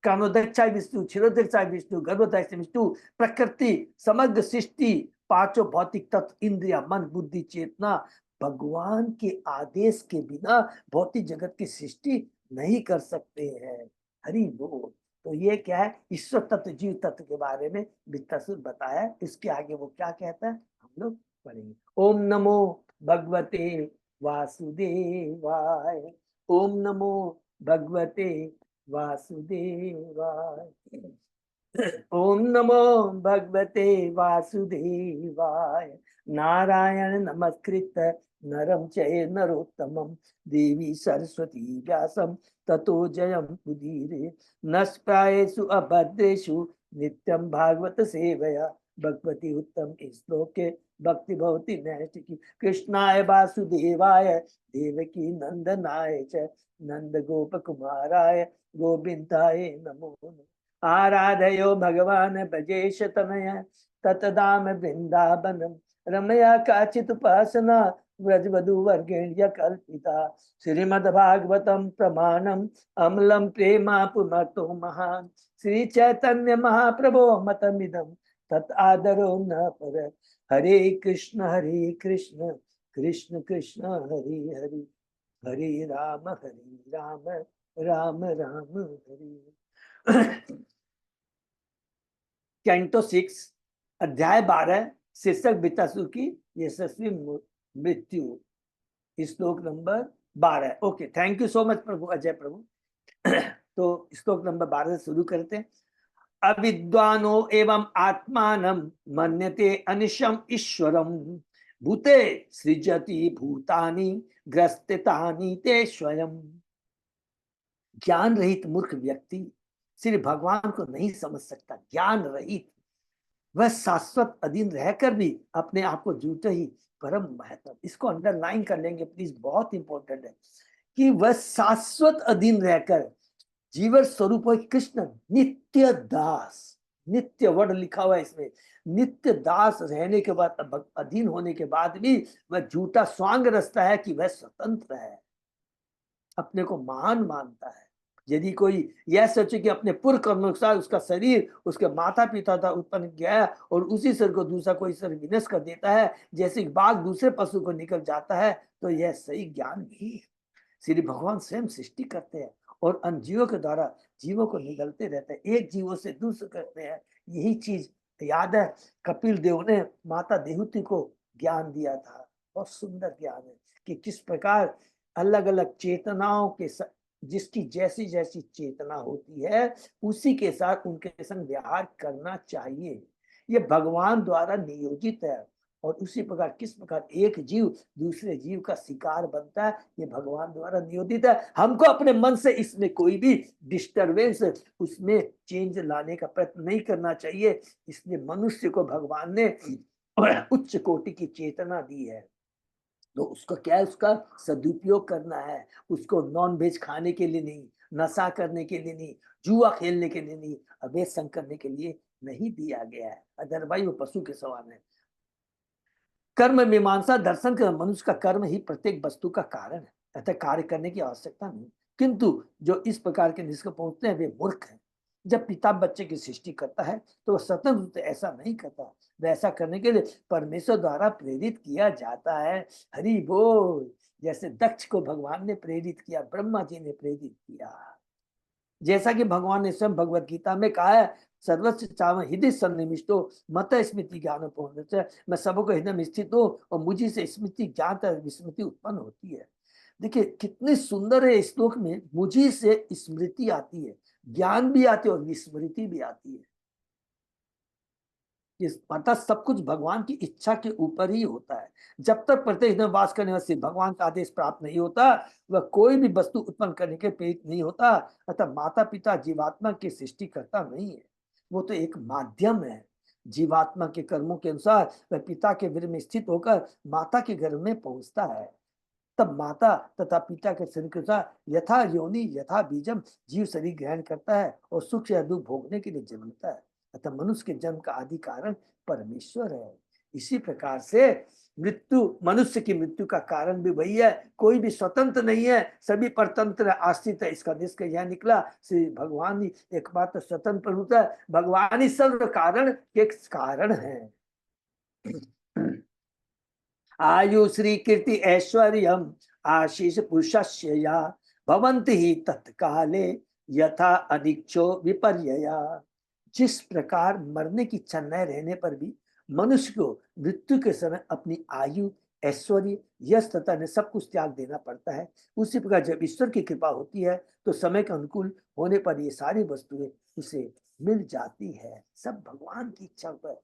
कानोदक्षाय विष्णु, क्षीरोदक्षाय विष्णु, गर्भोदक्षाय विष्णु, प्रकृति, समग्र सृष्टि, पांचों भौतिक तत्व, इंद्रिया, मन, बुद्धि, चेतना, भगवान के आदेश के बिना भौतिक जगत की सृष्टि नहीं कर सकते हैं। हरि बोल। तो ये क्या है? ईश्वर तत्व, जीव तत्व के बारे में विस्तार बताया। इसके आगे वो क्या कहता है हम लोग पढ़ेंगे। ओम नमो भगवते वासुदेवाय। ओम नमो भगवते वासुदेवाय। ओम नमो भगवते वासुदेवाय। नारायण नमस्कृत नरं चैव नरोत्तमं देवी सरस्वती व्यासं ततो जयं उदीरये। नष्टायेषु अभद्रेषु नित्यं भागवत सेवया भगवती उत्तम श्लोके भक्ति भवति नैष्टिकी। कृष्णाय वासुदेवाय देवकी नंदनाय च नंद गोप कुमाराय गोविंदाय नमो नमः। आराधयो भगवान भजेश तनय ततदाम वृंदावनम रमया काचित उपासना व्रजवधू वर्गेण्य कल्पिता। श्रीमद्भागवतम प्रमाणम अम्लम प्रेमा पुनतो महान। श्री चैतन्य महाप्रभो मतमिदम तत् आदरो न पर। हरे कृष्ण कृष्ण कृष्ण हरे हरे, हरे राम राम राम हरे। कैंटो 6 अध्याय 12 शीर्षक वृत्तासुर की यशस्वी मृत्यु, श्लोक number 12। Okay, thank you so much प्रभु, अजय प्रभु। तो श्लोक नंबर 12 से शुरू करते हैं। अविद्वानो एवं आत्मानं मन्यते अनिशम ईश्वरम भूते सृजति भूतानि ग्रस्तितानि ते स्वयं। ज्ञान रहित मूर्ख व्यक्ति श्री भगवान को नहीं समझ सकता। ज्ञान रहित वह शाश्वत अधीन रहकर भी अपने आप को झूठे ही परम महत्व, इसको अंडरलाइन कर लेंगे प्लीज, बहुत इंपॉर्टेंट है कि वह शाश्वत अधीन रहकर जीवन स्वरूप कृष्ण नित्य दास, नित्य वर्ड लिखा हुआ है इसमें, नित्य दास रहने के बाद, अधीन होने के बाद भी वह झूठा स्वांग रचता है कि वह स्वतंत्र है, अपने को महान मानता है। यदि कोई यह सोचे कि अपने पूर्व कर्मानुसार उसका शरीर उसके माता पिता था उत्पन्न किया है और उसी शरीर को दूसरा कोई शरीर विनष्ट कर देता है, जैसे बाघ दूसरे पशु को निकल जाता है, तो यह सही ज्ञान नहीं है। श्री भगवान स्वयं सृष्टि करते हैं और अन्य जीवों के द्वारा जीवों को निगलते रहते हैं, एक जीवों से दूसरे करते हैं। यही चीज याद है कपिल देव ने माता देवहूति को ज्ञान दिया था, बहुत सुंदर ज्ञान है कि किस प्रकार अलग अलग चेतनाओं के जिसकी जैसी जैसी चेतना होती है उसी के साथ उनके संग व्यवहार करना चाहिए। ये भगवान द्वारा नियोजित है और उसी प्रकार किस प्रकार एक जीव दूसरे जीव का शिकार बनता है, ये भगवान द्वारा नियोजित है। हमको अपने मन से इसमें कोई भी डिस्टरबेंस, उसमें चेंज लाने का प्रयत्न नहीं करना चाहिए। इसलिए मनुष्य को भगवान ने उच्च कोटि की चेतना दी है, तो उसको क्या है, उसका सदुपयोग करना है। उसको नॉन वेज खाने के लिए नहीं, नशा करने के लिए नहीं, जुआ खेलने के लिए नहीं, अवैध संग करने के लिए नहीं दिया गया है, अदरवाइज वो पशु के समान है। कर्म मीमांसा दर्शन का मनुष्य का कर्म ही प्रत्येक वस्तु का कारण है। अतः कार्य करने की आवश्यकता नहीं। किंतु जो इस प्रकार के निष्कर्ष पहुंचते हैं वे मूर्ख हैं। जब पिता बच्चे की सृष्टि करता है तो वह स्वतंत्र रूप से ऐसा नहीं करता, वह ऐसा करने के लिए परमेश्वर द्वारा प्रेरित किया जाता है। हरि बोल। जैसे दक्ष को भगवान ने प्रेरित किया, ब्रह्मा जी ने प्रेरित किया। जैसा कि भगवान ने स्वयं भगवत गीता में कहा है, सर्वस्व चाव हृदय सन्निविष्टो मत स्मृति ज्ञान पहुंच, मैं सबको हृदय में स्थित हूँ और मुझी से स्मृति ज्ञात विस्मृति उत्पन्न होती है। देखिए कितनी सुंदर है, इस श्लोक में मुझी से स्मृति आती है, ज्ञान भी आती है और विस्मृति भी आती है। अर्थात सब कुछ भगवान की इच्छा के ऊपर ही होता है। जब तक प्रत्येक दिन वास करने वाले भगवान का आदेश प्राप्त नहीं होता, वह कोई भी वस्तु उत्पन्न करने के प्रेरित नहीं होता। अतः माता पिता जीवात्मा की सृष्टि करता नहीं है, वो तो एक माध्यम है। जीवात्मा के कर्मों के अनुसार वह पिता के गर्भ में स्थित होकर माता के गर्भ में पहुंचता है। तब माता तथा पिता के शरीर के अनुसार यथा योनि यथा बीजम जीव शरीर ग्रहण करता है और सुख या दुख भोगने के लिए जन्मता है। अतः मनुष्य के जन्म का आदि कारण परमेश्वर है। इसी प्रकार से मृत्यु, मनुष्य की मृत्यु का कारण भी वही है। कोई भी स्वतंत्र नहीं है, सभी परतंत्र आश्रित है। इसका निष्कर्ष यह निकला, श्री भगवान ही एकमात्र स्वतंत्र होता है। भगवान ही सर्व कारण के कारण है। आयु श्री कीर्ति ऐश्वर्यम आशीष पुरुषस्य या भवन्ति ही तत्काले यथा अनिक्षो विपर्यया। जिस प्रकार मरने की इच्छा न रहने पर भी मनुष्य को मृत्यु के समय अपनी आयु, ऐश्वर्य, यश तथा ने सब कुछ त्याग देना पड़ता है, उसी प्रकार जब ईश्वर की कृपा होती है तो समय के अनुकूल होने पर ये सारी वस्तुएं उसे मिल जाती है। सब भगवान की इच्छा पर।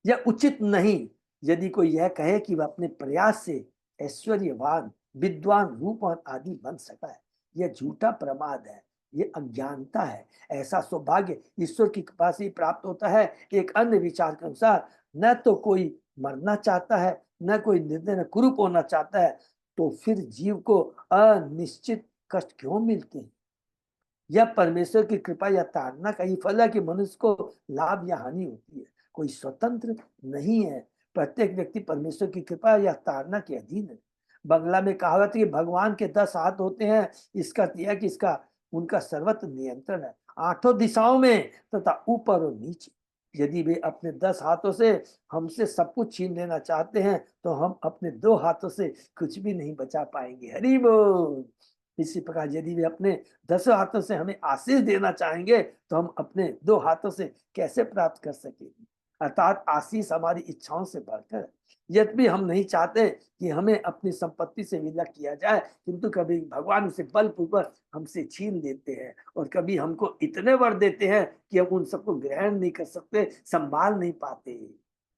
यह उचित नहीं यदि कोई यह कहे कि वह अपने प्रयास से ऐश्वर्यवान, विद्वान, रूपवान आदि बन सका है। यह झूठा प्रमाद है, ये अज्ञानता है। ऐसा सौभाग्य ईश्वर की कृपा से प्राप्त होता है। एक अन्य विचार के अनुसार न तो कोई मरना चाहता है, न कोई निर्दय न कुरूप होना चाहता है, तो फिर जीव को अनिश्चित कष्ट क्यों मिलते हैं? यह परमेश्वर की कृपा या ताड़ना का ही फल है कि मनुष्य को लाभ या हानि होती है। कोई स्वतंत्र नहीं है, प्रत्येक व्यक्ति परमेश्वर की कृपा या ताड़ना के अधीन है। बंगला में कहावत है कि भगवान के 10 हाथ होते हैं। इसका अर्थ यह है कि इसका उनका सर्वत्र नियंत्रण है, 8 दिशाओं में तथा ऊपर और नीचे। यदि वे अपने 10 हाथों से हमसे सब कुछ छीन लेना चाहते हैं तो हम अपने 2 हाथों से कुछ भी नहीं बचा पाएंगे। हरि बोल। इसी प्रकार यदि वे अपने 10 हाथों से हमें आशीष देना चाहेंगे तो हम अपने 2 हाथों से कैसे प्राप्त कर सकेंगे? अर्थात आशीष हमारी इच्छाओं से बढ़कर। यद्यपि हम नहीं चाहते कि हमें अपनी संपत्ति से विलग किया जाए, किंतु कभी भगवान उसे बलपूर्वक हमसे छीन लेते हैं और कभी हमको इतने वर देते हैं कि हम उन सबको ग्रहण नहीं कर सकते, संभाल नहीं पाते।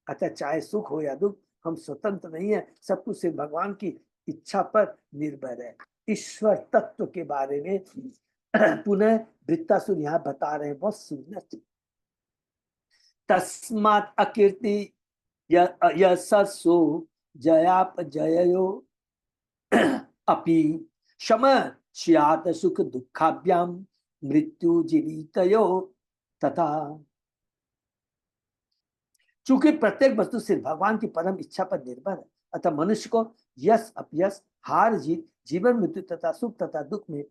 अतः चाहे सुख हो या दुख, हम स्वतंत्र नहीं है, सब कुछ सिर्फ भगवान की इच्छा पर निर्भर है। ईश्वर तत्व के बारे में पुनः वृत्तासुर यहाँ बता रहे हैं, बहुत सुंदर। तस्मात् अकीर्ति यशस्सु जयापजयो अपि शम स्यात् सुख दुःखाभ्यां मृत्यु जीवितयो तथा। चूंकि प्रत्येक वस्तु सिर्फ भगवान की परम इच्छा पर निर्भर है, अतः मनुष्य को यश अपयश, हार जीत, जीवन मृत्यु तथा सुख तथा दुख में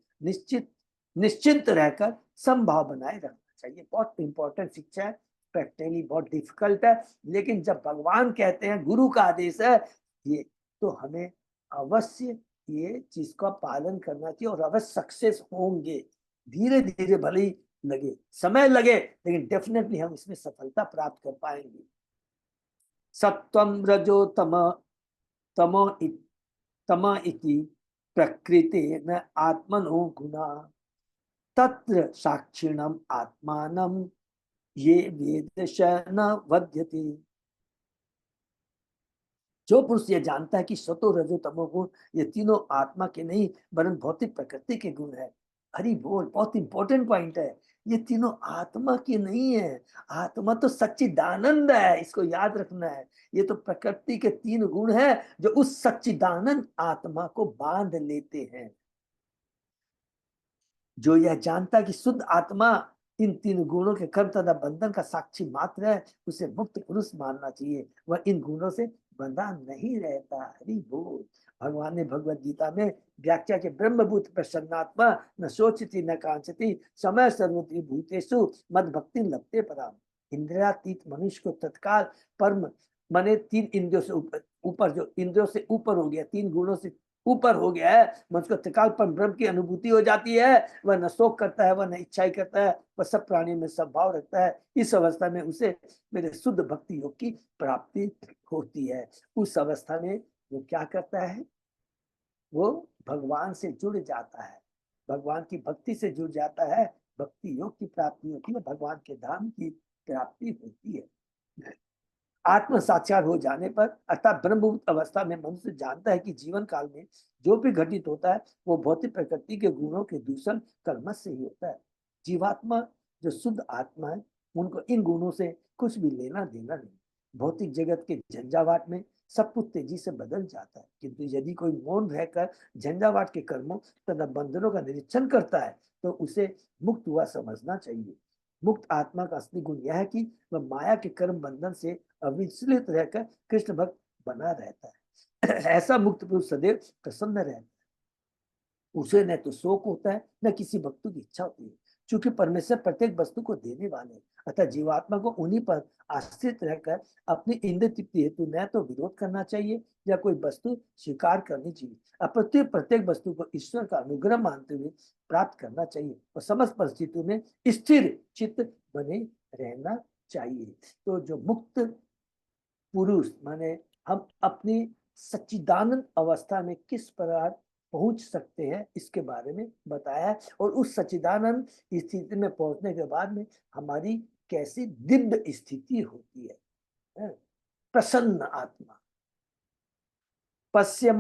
निश्चिंत रहकर समभाव बनाए रखना चाहिए। बहुत इंपॉर्टेंट शिक्षा है, प्रैक्टिकली बहुत डिफिकल्ट है, लेकिन जब भगवान कहते हैं, गुरु का आदेश है ये, तो हमें अवश्य ये चीज का पालन करना चाहिए और अवश्य सक्सेस होंगे। धीरे धीरे भले ही लगे, समय लगे, लेकिन डेफिनेटली हम इसमें सफलता प्राप्त कर पाएंगे। सत्वं रजो तम इति प्रकृति न आत्मनो गुणा तत्र साक्षिणम आत्मानम ये वेदश न वध्यते। जो पुरुष यह जानता है कि सतो रजो तमो गुण ये तीनों आत्मा के नहीं वरन भौतिक प्रकृति के गुण है। हरि बोल, बहुत इंपॉर्टेंट पॉइंट है। ये तीनों आत्मा की नहीं है, आत्मा तो सच्चिदानंद है, इसको याद रखना है। ये तो प्रकृति के 3 गुण हैं जो उस सच्चिदानंद आत्मा को बांध लेते हैं। जो यह जानता है कि शुद्ध आत्मा इन 3 गुणों के कर्म तथा बंधन का साक्षी मात्र है, उसे मुक्त पुरुष मानना चाहिए। वह इन गुणों से बंधा नहीं रहता। हरि बोल। भगवान ने भगवत गीता में व्याख्या के ब्रह्मभूत प्रसन्नात्मा न सोचती न कांचती समय सर्वति भूतेषु मद भक्ति लभते पराम। इंद्रियातीत मनुष्य को तत्काल परम माने 3 इंद्रियों से ऊपर जो इंद्रियों से ऊपर हो गया, 3 गुणों से ऊपर हो गया है, मनुष्य को तत्काल परम ब्रह्म की अनुभूति हो जाती है। वह न शोक करता है, वह न इच्छाई करता है, वह सब प्राणियों में सद्भाव रखता है। इस अवस्था में उसे मेरे शुद्ध भक्ति योग की प्राप्ति होती है। उस अवस्था में वो क्या करता है, वो भगवान से जुड़ जाता है, भगवान की भक्ति से जुड़ जाता है, भक्ति योग की प्राप्ति होती है, भगवान के धाम की प्राप्ति होती है। आत्म साक्षात हो जाने पर अर्थात ब्रह्मभूत अवस्था में मनुष्य जानता है कि जीवन काल में जो भी घटित होता है वो भौतिक प्रकृति के गुणों के दूषण कर्मश से ही होता है। जीवात्मा जो शुद्ध आत्मा है उनको इन गुणों से कुछ भी लेना देना नहीं। भौतिक जगत के झंझावाट में सब कुछ तेजी से बदल जाता है, किंतु यदि कोई मौन रहकर झंझावाट के कर्मों तथा बंधनों का निरीक्षण करता है तो उसे मुक्त हुआ समझना चाहिए। मुक्त आत्मा का असली गुण यह है कि वह माया के कर्म बंधन से अविचलित रहकर कृष्ण भक्त बना रहता है। ऐसा मुक्त पुरुष सदैव प्रसन्न रहता है, उसे न तो शोक होता है न किसी वस्तु की इच्छा होती है। क्योंकि परमेश्वर प्रत्येक वस्तु को देने वाले, अतः जीवात्मा को उन्हीं पर आश्रित रहकर अपनी इंद्रिय तृप्ति हेतु न तो विरोध करना चाहिए या कोई वस्तु स्वीकार करनी चाहिए, अप्रत्यय प्रत्येक वस्तु को ईश्वर का अनुग्रह मानते हुए प्राप्त करना चाहिए और समस्त परिस्थितियों में स्थिर चित्त बने रहना चाहिए। तो जो मुक्त पुरुष माने हम अपनी सच्चिदानंद अवस्था में किस प्रकार पहुंच सकते हैं इसके बारे में बताया है, और उस सच्चिदानंद स्थिति में पहुंचने के बाद में हमारी कैसी दिव्य स्थिति होती है। प्रसन्न आत्मा। पश्य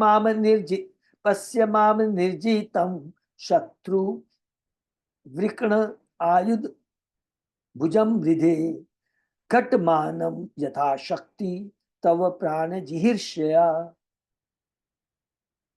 माम निर्जितम शत्रु वृकण आयुध भुजम वृधे घटमानम यथाशक्ति तव प्राण जिहीर्षया।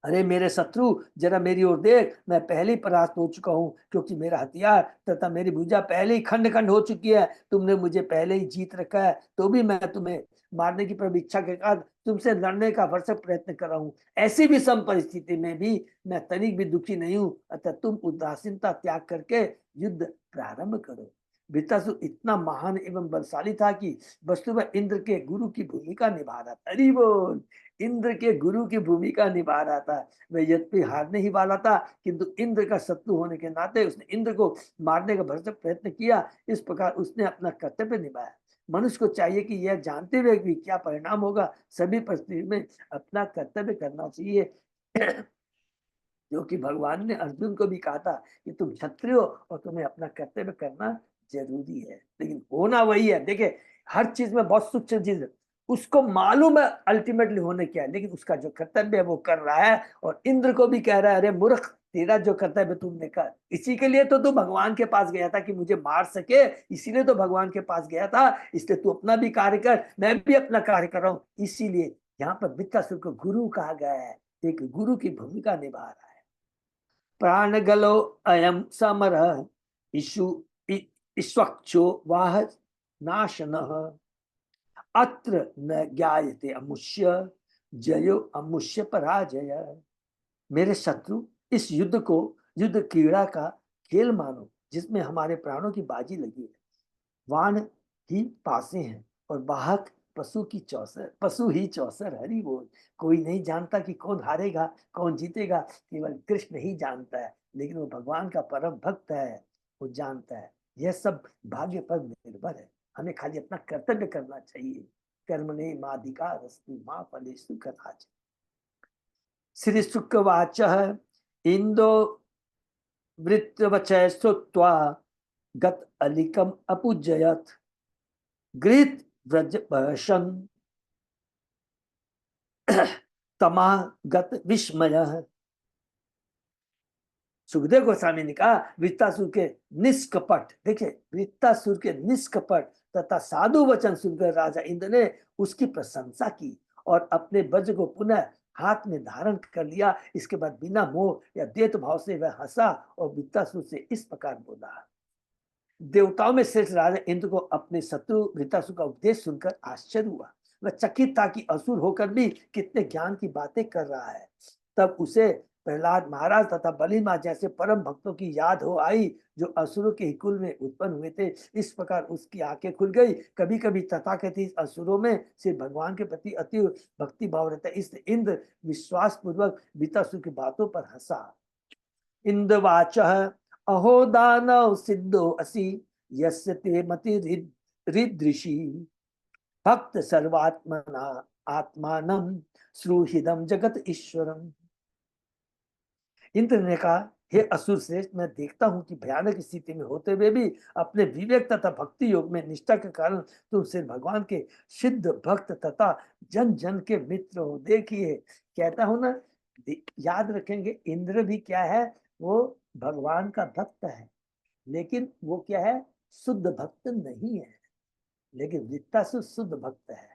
अरे मेरे शत्रु जरा मेरी ओर देख, मैं पहले ही परास्त हो चुका हूं, क्योंकि मेरा हथियार तथा मेरी भुजा पहले ही खंड खंड हो चुकी है। तुमने मुझे पहले ही जीत रखा है, तो भी मैं तुम्हें मारने की प्रबल इच्छा के कारण तुमसे लड़ने का भरसक प्रयत्न कर रहा हूं। ऐसी भी सम परिस्थिति में भी मैं तनिक भी दुखी नहीं हूं, अतः तुम उदासीनता त्याग करके युद्ध प्रारंभ करो। वृत्तासुर इतना महान एवं बलशाली था कि वस्तुतः इंद्र के गुरु की भूमिका निभा रहा था। हरि बोल। इंद्र के गुरु की भूमिका निभा रहा था। वह यद्यपि हारने ही वाला था, किंतु इंद्र का शत्रु होने के नाते उसने इंद्र को मारने का भरसक प्रयत्न किया। इस प्रकार उसने अपना कर्तव्य निभाया। मनुष्य को चाहिए कि यह जानते हुए भी क्या परिणाम होगा, सभी परिस्थिति में अपना कर्तव्य करना चाहिए। जो कि भगवान ने अर्जुन को भी कहा था कि तुम क्षत्रिय हो और तुम्हें अपना कर्तव्य करना जरूरी है, लेकिन होना वही है। देखिए हर चीज में बहुत सूक्ष्म चीज है, उसको मालूम है अल्टीमेटली होने क्या है, लेकिन उसका जो कर्तव्य है वो कर रहा है। और इंद्र को भी कह रहा है, अरे मूर्ख, तेरा जो कर्तव्य तुमने कर, इसी के लिए तो तू भगवान के पास गया था कि मुझे मार सके, इसीलिए तो भगवान के पास गया था। इसलिए तू अपना भी कार्य कर, मैं भी अपना कार्य कर रहा हूँ। इसीलिए यहाँ पर वृत्तासुर को गुरु कहा गया है, एक गुरु की भूमिका निभा रहा है। प्राण गलो अयम समर ईश्वक्षो वाह नाशनः अत्र न ज्ञायते अमुष्य जयो अमुष्य पराजय। मेरे शत्रु, इस युद्ध को युद्ध क्रीड़ा का खेल मानो जिसमें हमारे प्राणों की बाजी लगी है। वाण ही पासे हैं और वाहक पशु ही चौसर। हरि बोल। कोई नहीं जानता कि कौन हारेगा कौन जीतेगा, केवल कृष्ण ही जानता है। लेकिन वो भगवान का परम भक्त है, वो जानता है। यह सब भाग्य पर निर्भर है, हमें खाली अपना कर्तव्य करना चाहिए। कर्मणे माधिकारस्तु मा फलेषु कदाचन। श्री शुकवाच इंदो वृत्तवचय श्रुत्वा गत अलिकम अपूजयत गृहीत व्रजपशन तमा गत विस्मय। सुखदेव गोस्वामी ने कहा वृत्तासुर के निष्कपट, देखिए वृत्तासुर के निष्कपट तथा साधु वचन सुनकर राजा इंद्र ने उसकी प्रशंसा की और अपने वज्र को पुनः हाथ में धारण कर लिया। इसके बाद बिना मोह या द्वैत भाव से वह हंसा और वृत्तासुर से इस प्रकार बोला। देवताओं में श्रेष्ठ राजा इंद्र को अपने शत्रु वृत्तासुर का उपदेश सुनकर आश्चर्य हुआ। वह चकित था कि असुर होकर भी कितने ज्ञान की बातें कर रहा है। तब उसे प्रहलाद महाराज तथा बलि माँ जैसे परम भक्तों की याद हो आई जो असुरों के कुल में उत्पन्न हुए थे। इस प्रकार उसकी आंखें खुल गई। कभी कभी तथाकथित असुरों में से भगवान के प्रति अति भक्ति भाव रहता है। इसलिए इंद्र विश्वास पूर्वक बीतासुर की बातों पर हंसा। इंद्रवाच अहो दानव सिद्धो असि यस्य ते मति ऋदृषि भक्त सर्वात्मना आत्मानं श्रूहिदम जगत ईश्वरम। इंद्र ने कहा, हे असुर श्रेष्ठ, मैं देखता हूं कि भयानक स्थिति में होते हुए भी अपने विवेक तथा भक्ति योग में निष्ठा के कारण तुम सिर्फ भगवान के सिद्ध भक्त तथा जन जन के मित्र हो। देखिए, कहता हूं ना, याद रखेंगे, इंद्र भी क्या है, वो भगवान का भक्त है, लेकिन वो क्या है, शुद्ध भक्त नहीं है। लेकिन वृत्तासुर शुद्ध भक्त है।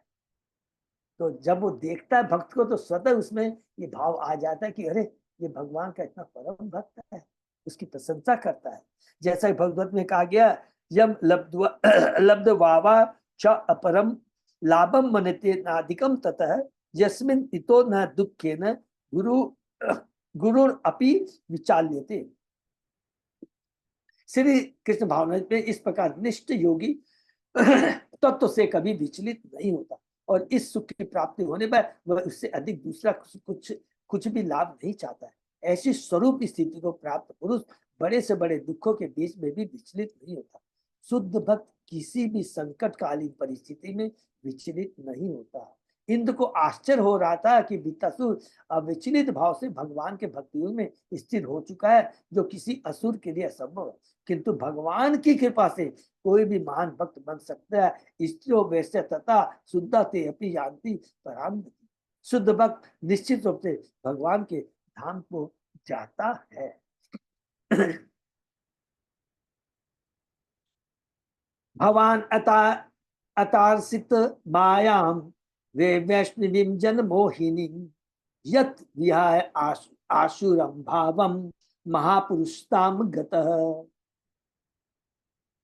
तो जब वो देखता है भक्त को तो स्वतः उसमें ये भाव आ जाता है कि अरे, ये भगवान का इतना परम भक्त है, उसकी प्रशंसा करता है। जैसा कि भगवत में कहा गया, यम लब्धवावा च अपरम लाभम मनते नाधिकम ततः यस्मिन् इतो न दुःखेन गुरुण अपि विचाल्यते। श्री कृष्ण भावना में इस प्रकार निष्ठ योगी तत्व से कभी विचलित नहीं होता और इस सुख की प्राप्ति होने पर वह उससे अधिक दूसरा कुछ भी लाभ नहीं चाहता है। ऐसी स्वरूप स्थिति को प्राप्त पुरुष बड़े से बड़े दुखों के बीच में भी विचलित नहीं होता। शुद्ध भक्त किसी भी संकटकालीन परिस्थिति में विचलित नहीं होता। इंद्र को आश्चर्य हो रहा था कि वृत्तासुर अविचलित भाव से भगवान के भक्ति में स्थिर हो चुका है, जो किसी असुर के लिए असंभव है। किंतु भगवान की कृपा से कोई भी महान भक्त बन सकता है। स्त्रियों वैश्य तथा शुद्धा ते अपि यान्ति पराम। शुद्ध भक्त निश्चित रूप से भगवान के धाम को जाता है। भवान अतार्सित मायाम वे वैष्णवीं जन मोहिनी यत विहाय आशुरम भावम महापुरुषताम गतः।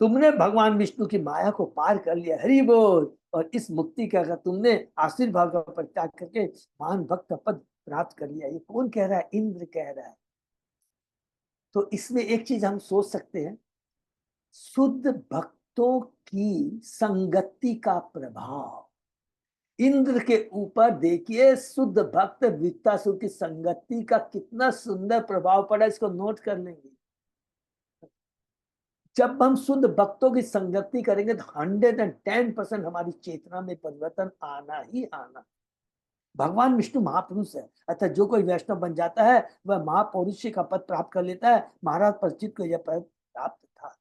तुमने भगवान विष्णु की माया को पार कर लिया, हरि बोल, और इस मुक्ति का तुमने आशीर्वाद का परित्याग करके महान भक्त पद प्राप्त कर लिया। ये कौन कह रहा है? इंद्र कह रहा है। तो इसमें एक चीज हम सोच सकते हैं, शुद्ध भक्तों की संगति का प्रभाव इंद्र के ऊपर देखिए। शुद्ध भक्त वृत्तासुर की संगति का कितना सुंदर प्रभाव पड़ा, इसको नोट कर लेंगे। जब हम शुद्ध भक्तों की संगति करेंगे तो 110% हमारी चेतना में परिवर्तन आना ही आना। भगवान विष्णु महापुरुष है, अर्थात जो कोई वैष्णव बन जाता है वह महापुरुष का पद प्राप्त कर लेता है। महाराज परीक्षित को यह पद प्राप्त था।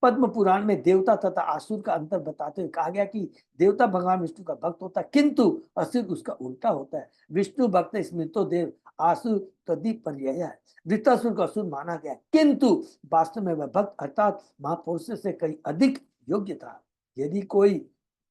पद्म पुराण में देवता तथा असुर का अंतर बताते हुए कहा गया कि देवता भगवान विष्णु का भक्त होता है, किंतु असुर उसका उल्टा होता है। विष्णु भक्त स्मृतो देव, आसुर तद्दीप पर्याय है। वृत्तासुर को असुर माना गया, किंतु वास्तव में वह भक्त अर्थात महापुरुष से कहीं अधिक योग्य था। यदि कोई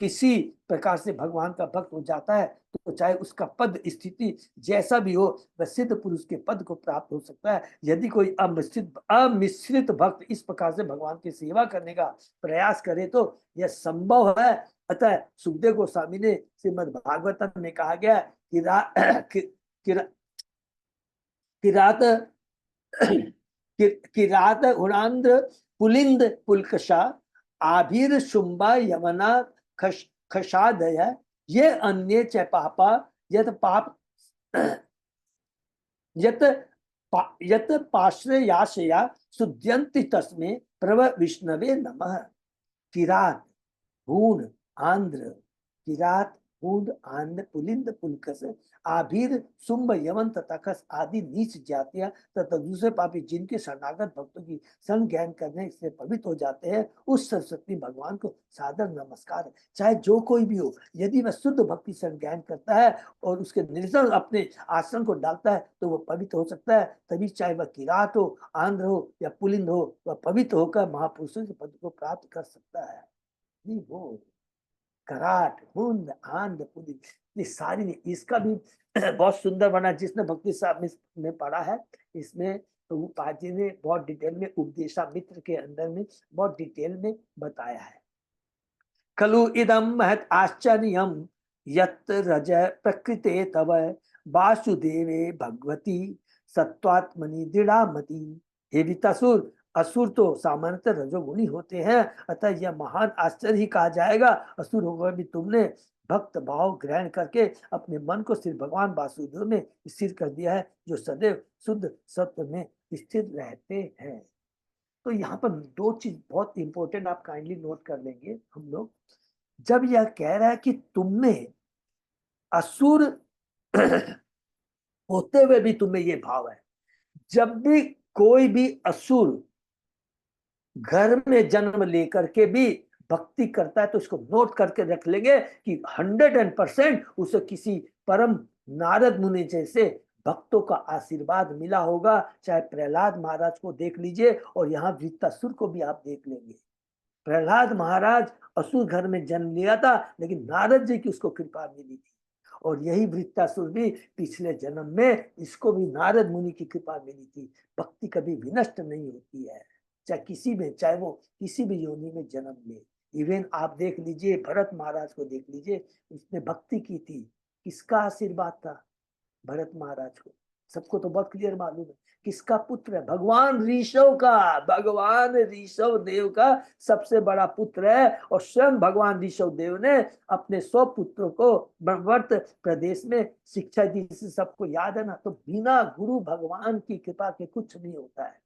किसी प्रकार से भगवान का भक्त हो जाता है तो चाहे उसका पद स्थिति जैसा भी हो, वह सिद्ध पुरुष के पद को प्राप्त हो सकता है। यदि कोई अमिश्रित भक्त इस प्रकार से भगवान की सेवा करने का प्रयास करे तो यह संभव है। अतः सुखदेव गोस्वामी ने श्रीमद् भागवतम में कहा गया किरात उणांद्र पुलिंद पुलकशा आभीर शुंबा यमना खशादय ये अन्य च पापा यत पाश्रयाशया शुद्ध्यन्ति तस्मै प्रभ विष्णवे नमः। किरात हूण आंध्र, किरात हूण आंध्र पुलिंद पुलकस आभीर शुंभ यमन तथा खस आदि नीच जातियां तथा दूसरे पापी जिनके शरणागत भक्तों की संग ज्ञान करने से पवित्र हो जाते हैं, उस सरस्वती भगवान को सादर नमस्कार है। चाहे जो कोई भी हो, यदि वह शुद्ध भक्ति संग ज्ञान करता है और उसके निर्जल अपने आश्रम को डालता है तो वह पवित्र हो सकता है। तभी चाहे वह किरात हो, आंध्र हो या पुलिंद हो, वह पवित्र होकर महापुरुषों के पद को प्राप्त कर सकता है। वो कराट हुंद आंध्र पुलिंद, ये सारी, इसका भी बहुत सुंदर बना, जिसने भक्ति साहब में पढ़ा है। इसमें प्रभु पाजी ने बहुत डिटेल में उपदेशा मित्र के अंदर में बहुत डिटेल में बताया है। खलु इदम महत आश्चर्यम यत् रज प्रकृते तव वासुदेवे भगवती सत्वात्मनि दृढ़ामति। हे वित्तासुर, असुर तो सामान्यतः रजोगुणी होते हैं, अतः यह महान आश्चर्य ही कहा जाएगा असुर होकर भी तुमने भक्त भाव ग्रहण करके अपने मन को श्री भगवान वासुदेव में स्थिर कर दिया है, जो सदैव शुद्ध सत्य में स्थिर रहते हैं। तो यहाँ पर दो चीज बहुत इंपॉर्टेंट आप काइंडली नोट कर लेंगे हम लोग। जब यह कह रहा है कि तुमने असुर होते हुए भी तुम्हें ये भाव है, जब भी कोई भी असुर घर में जन्म लेकर के भी भक्ति करता है तो इसको नोट करके रख लेंगे कि 100% उसे किसी परम नारद मुनि जैसे भक्तों का आशीर्वाद मिला होगा। चाहे प्रहलाद महाराज को देख लीजिए और यहाँ वृत्तासुर को भी आप देख लेंगे। प्रहलाद महाराज असुर घर में जन्म लिया था, लेकिन नारद जी की उसको कृपा मिली थी। और यही वृत्तासुर भी पिछले जन्म में इसको भी नारद मुनि की कृपा मिली थी। भक्ति कभी विनष्ट नहीं होती है, चाहे किसी में, चाहे वो किसी भी योनि में जन्म ले। इवन आप देख लीजिए भरत महाराज को देख लीजिए, उसने भक्ति की थी, किसका आशीर्वाद था? भरत महाराज को। सबको तो बहुत क्लियर मालूम है किसका पुत्र है? भगवान ऋषभ का, भगवान ऋषभ देव का सबसे बड़ा पुत्र है। और स्वयं भगवान ऋषभ देव ने अपने 100 पुत्रों को ब्रह्मवर्त प्रदेश में शिक्षा दी, जिसे सबको याद है ना। तो बिना गुरु भगवान की कृपा के कुछ नहीं होता है।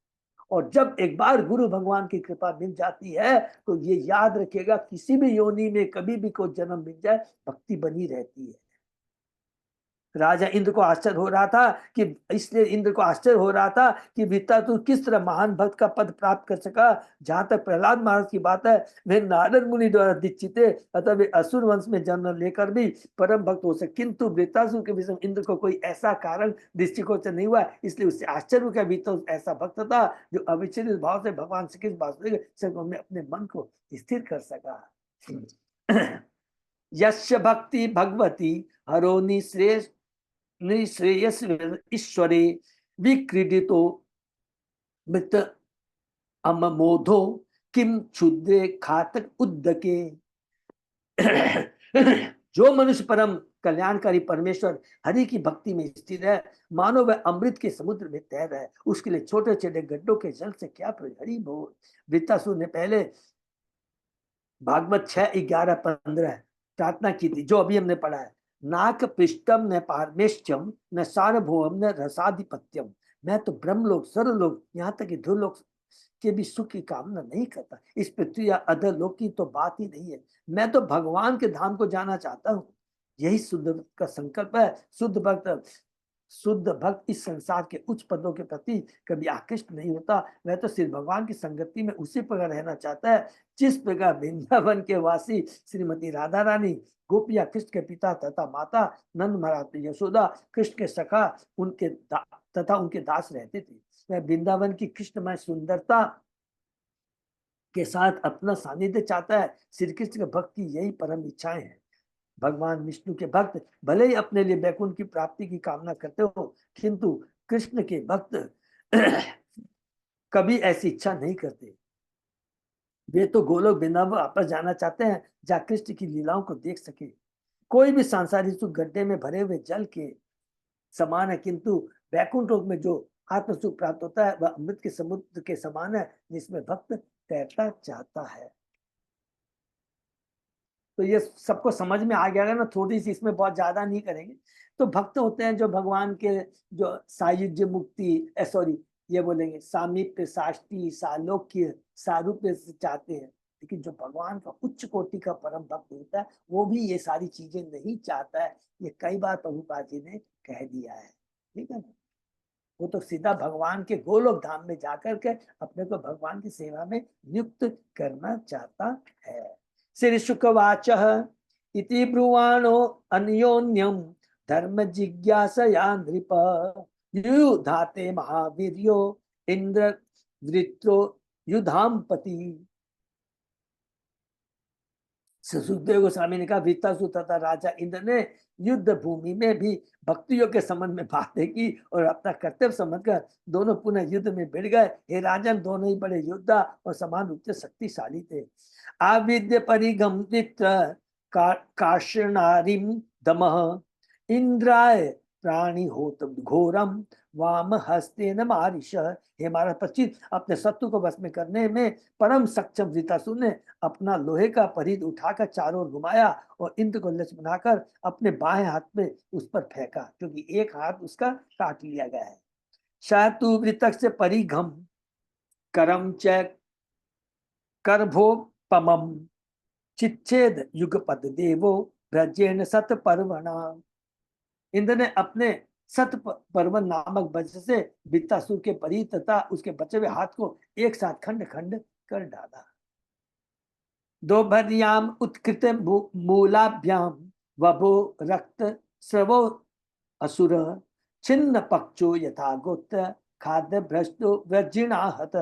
और जब एक बार गुरु भगवान की कृपा मिल जाती है तो ये याद रखेगा, किसी भी योनि में कभी भी कोई जन्म मिल जाए, भक्ति बनी रहती है। राजा इंद्र को आश्चर्य हो रहा था कि इसलिए इंद्र को आश्चर्य हो रहा था कि वृत्तासुर किस तरह महान भक्त का पद प्राप्त कर सका। जहां तक प्रहलाद महाराज की बात है, वे नारद मुनि द्वारा दीक्षित थे, अतः वे असुर वंश में जन्म लेकर भी परम भक्त हो सके। किंतु वृत्तासुर के विषय में इंद्र को कोई ऐसा कारण दृष्टिगोचर नहीं हुआ, इसलिए उससे आश्चर्य का वृत्तासुर ऐसा भक्त था जो अविचलित भाव से भगवान श्री कृष्ण वासुदेव में अपने मन को स्थिर कर सका। यस्य भक्ति भगवती हरो निश्रेयस ईश्वरे विक्रीडितो मृत अममोधो किम क्षुद्रे खातक उद्दके। जो मनुष्य परम कल्याणकारी परमेश्वर हरि की भक्ति में स्थिर है, मानो वह अमृत के समुद्र में तैर रहा है, उसके लिए छोटे छोटे गड्ढों के जल से क्या प्रयोजन। हरि बोल। वृत्तासुर ने पहले भागवत 6:11-15 प्रार्थना की थी, जो अभी हमने पढ़ा है। नाक पृष्ठम न पारमेश्चम न सार्वभौम न रसाधिपत्यम। मैं तो ब्रह्मलोक, सर्वलोक, यहाँ तक कि ध्रुवलोक के भी सुख की कामना नहीं करता। इस पृथ्वी या अधर लोक की तो बात ही नहीं है। मैं तो भगवान के धाम को जाना चाहता हूँ। यही शुद्ध भक्त का संकल्प है। शुद्ध भक्त इस संसार के उच्च पदों के प्रति कभी आकृष्ट नहीं होता। वह तो श्री भगवान की संगति में उसी प्रकार रहना चाहता है जिस प्रकार वृंदावन के वासी श्रीमती राधा रानी, गोपिया कृष्ण के पिता तथा माता नंद महाराज यशोदा, कृष्ण के सखा तथा उनके दास रहते थे। वह वृंदावन की कृष्णमय सुंदरता के साथ अपना सानिध्य चाहता है। श्री कृष्ण के भक्त की यही परम इच्छाएं हैं। भगवान विष्णु के भक्त भले ही अपने लिए वैकुंठ की प्राप्ति की कामना करते हो, किंतु कृष्ण के भक्त कभी ऐसी इच्छा नहीं करते। वे तो गोलोक वृंदावन वापस जाना चाहते हैं, जहाँ कृष्ण की लीलाओं को देख सके। कोई भी सांसारिक सुख गड्ढे में भरे हुए जल के समान है, किंतु वैकुंठ लोक में जो आत्म सुख प्राप्त होता है वह अमृत के समुद्र के समान है, जिसमें भक्त तैरता चाहता है। तो ये सबको समझ में आ गया ना, थोड़ी सी इसमें बहुत ज्यादा नहीं करेंगे। तो भक्त होते हैं जो भगवान के जो सायुज्य मुक्ति ये बोलेंगे सामीप्य, साष्टी, सालोक्य, सारूप्य से चाहते हैं। लेकिन जो भगवान का उच्च कोटि का परम भक्त होता है वो भी ये सारी चीजें नहीं चाहता है। ये कई बार प्रभुपाद जी ने कह दिया है, ठीक है ना। वो तो सीधा भगवान के गोलोक धाम में जाकर के अपने को भगवान की सेवा में नियुक्त करना चाहता है। श्री शुकवाचः इति ब्रुवाणो अन्योन्यम धर्म जिज्ञासया नृप युधाते महावीर्यो इंद्र वृत्रो युधामपति। सुखदेव गोस्वामी ने कहा, वृत्तासुर तथा राजा इंद्र ने युद्ध भूमि में भी भक्तियों के संबंध में बातें की और अपना कर्तव्य समझकर दोनों पुनः युद्ध में भिड़ गए। हे राजन, दोनों ही बड़े योद्धा और समान रूप से शक्तिशाली थे। आविद्य परिगम काशनारिम दमः इंद्राय प्राणी होत घोरम वाम हस्ते न मारिश। हे महाराज पच्चीस, अपने शत्रु को वश में करने में परम सक्षम वृत्तासुर ने अपना लोहे का परिध उठाकर चारों ओर घुमाया और इंद्र को लक्ष्य बनाकर अपने बाएं हाथ में उस पर फेंका, क्योंकि एक हाथ उसका काट लिया गया है। शातु वृतक से परिघम करम च करभोपमम चिच्छेद युगपद देवो ब्रजेन सत पर्वणा। इंद्र ने अपने सत पर्वन नामक वज्र से वृत्तासुर के परी तथा उसके बचे हुए हाथ को एक साथ खंड खंड कर डाला। दोभर्याम उत्कृत मूलाभ्याम वभो रक्त स्रवो असुर छिन्न पक्षो यथा गोत्र खाद्य भ्रष्टो वज्रिणाहत।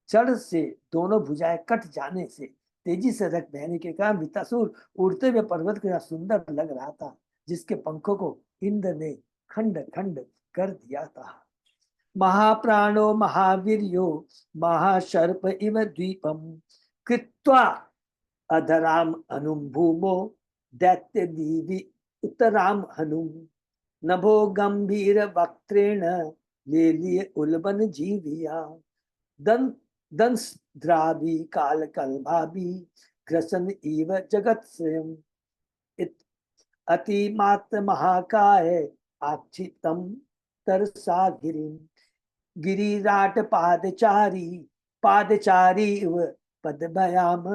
जड़ से दोनों भुजाएं कट जाने से तेजी से रक्त बहने के कारण वृत्तासुर उड़ते हुए पर्वत के सुंदर लग रहा था, जिसके पंखों को इंद्र ने खंड खंड कर दिया था। महाप्राणो महावीर्यो महाशर्प इव द्वीपम कृत्वा अधराम हनुम भूमो दैत्य दीवि उत्तराम हनुम नभो गंभीर वक्त्रेण ले लिए उल्बन जीविया दंस द्रावी काल कल्भावी ग्रसन इव जगत स्वयं अति मात्र महाकाय आक्षितम तरसा गिरिम गिरिराट पादचारी इव पदभयाम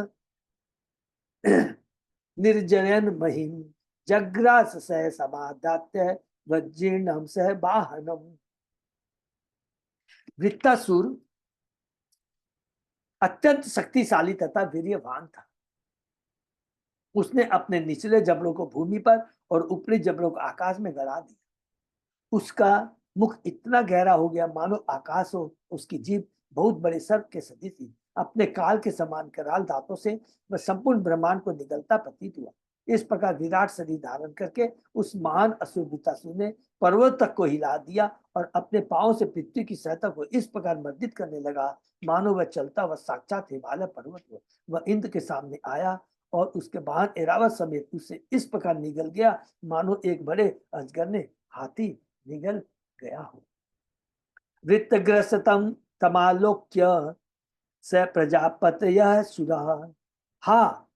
निर्जयन महिम जग्रास सह समादात्य वज्रीर्णम सह वाहनम। वृत्तासुर अत्यंत शक्तिशाली तथा वीर्यवान था। उसने अपने निचले जबड़ों को भूमि पर और ऊपरी जबड़ों को आकाश में गड़ा दिया। उसका मुख इतना गहरा हो गया मानो आकाश हो। उसकी जीभ बहुत बड़े सर्प के सदी थी। अपने काल के समान कराल दांतों से वह संपूर्ण ब्रह्मांड को निगलता प्रतीत हुआ। इस प्रकार विराट शरीर धारण करके उस महान असुर वृत्तासुर ने पर्वत तक को हिला दिया और अपने पांव से पृथ्वी की सतह को इस प्रकार मर्दित करने लगा मानो वह चलता वह साक्षात हिमालय पर्वत हो। वह इंद्र के सामने आया और उसके वाहन ऐरावत समेत उससे इस प्रकार निगल गया मानो एक बड़े अजगर ने हाथी निगल गया हो। वृत्तग्रस्तम तमालोक्य स प्रजापतयः सुरः हा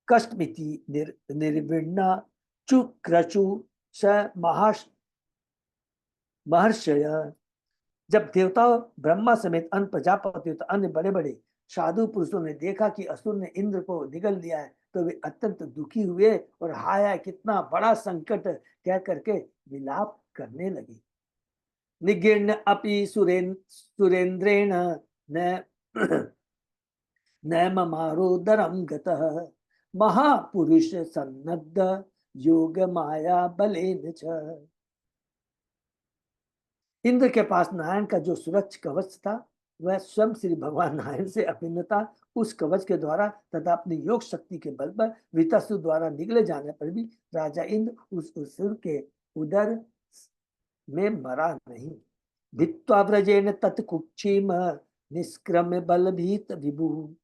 कष्टमिति निर्विण्णा चुक्रचु स महर्षय। जब देवता ब्रह्मा समेत अन्य प्रजापति तो अन्य बड़े बड़े साधु पुरुषों ने देखा कि असुर ने इंद्र को निगल लिया है तो वे अत्यंत दुखी हुए और हाय कितना बड़ा संकट कह करके विलाप करने लगे। निगीर्ण अपि सुरेंद्रेण न ममारोदरम गतः महापुरुष सन्नद्ध योग माया बलेन च। इंद्र के पास नारायण का जो सुरक्षा कवच था वह स्वयं श्री भगवान नारायण से अभिन्न था। उस कवच के द्वारा तथा अपनी योग शक्ति के बल पर वृत्तासुर द्वारा निगले जाने पर भी राजा इंद्र उस असुर के उदर में मरा नहीं। भित्वा व्रजेन तत्कुक्षीम निष्क्रम्य बलभीत विभु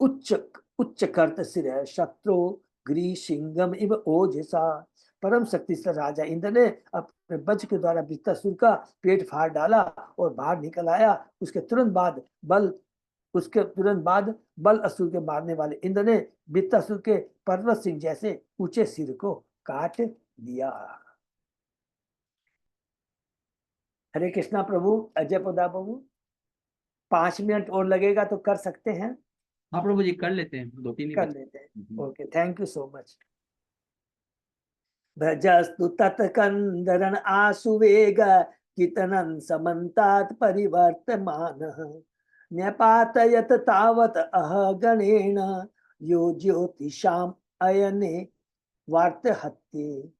उच्च कर्त सिर शत्रु ग्रीसिंगम इव ओजसा। परम शक्ति से राजा इंद्र ने अपने वज्र के द्वारा वृत्तासुर का पेट फाड़ डाला और बाहर निकल आया। उसके तुरंत बाद बल असुर के मारने वाले इंद्र ने वृत्तासुर के पर्वत सिंह जैसे ऊंचे सिर को काट लिया। हरे कृष्णा प्रभु। अजय पोदा प्रभु 5 मिनट और लगेगा तो कर सकते हैं। हाँ प्रभु जी कर लेते हैं, 2-3 कर लेते हैं। Okay, thank you so much. भजस्तु तत्कंदरन आसुवेग कितनं समन्तात् परिवर्तमानः न्यपातयत तावत अहगणेन यो ज्योतिषाम अयने वार्तहत्ये।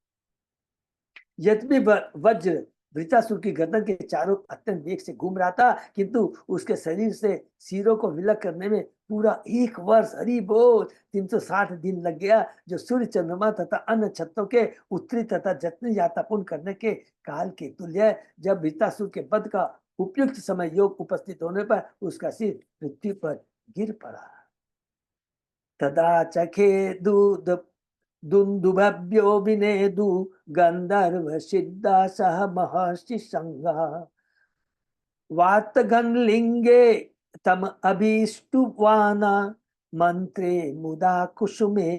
यद्यपि वज्र वृत्तासुर की गर्दन के चारों अत्यंत वेग से घूम रहा था किंतु उसके शरीर से सिरों को विलग करने में पूरा 1 वर्ष हरि बोल 360 दिन लग गया, जो सूर्य चंद्रमा तथा अन्य छत्रों के उत्तरी तथा दक्षिणी यात्रा पूर्ण करने के काल के तुल्य है। जब वृत्तासुर के वध का उपयुक्त समय योग उपस्थित होने पर उसका सिर पृथ्वी पर गिर पड़ा। तदा चखे दूध दुंदुभ्यो विनेदु गंधर्व सिद्धा सह महर्षि संगा वातगन लिंगे तम अभिष्टुवाना मंत्रे मुदा कुसुमे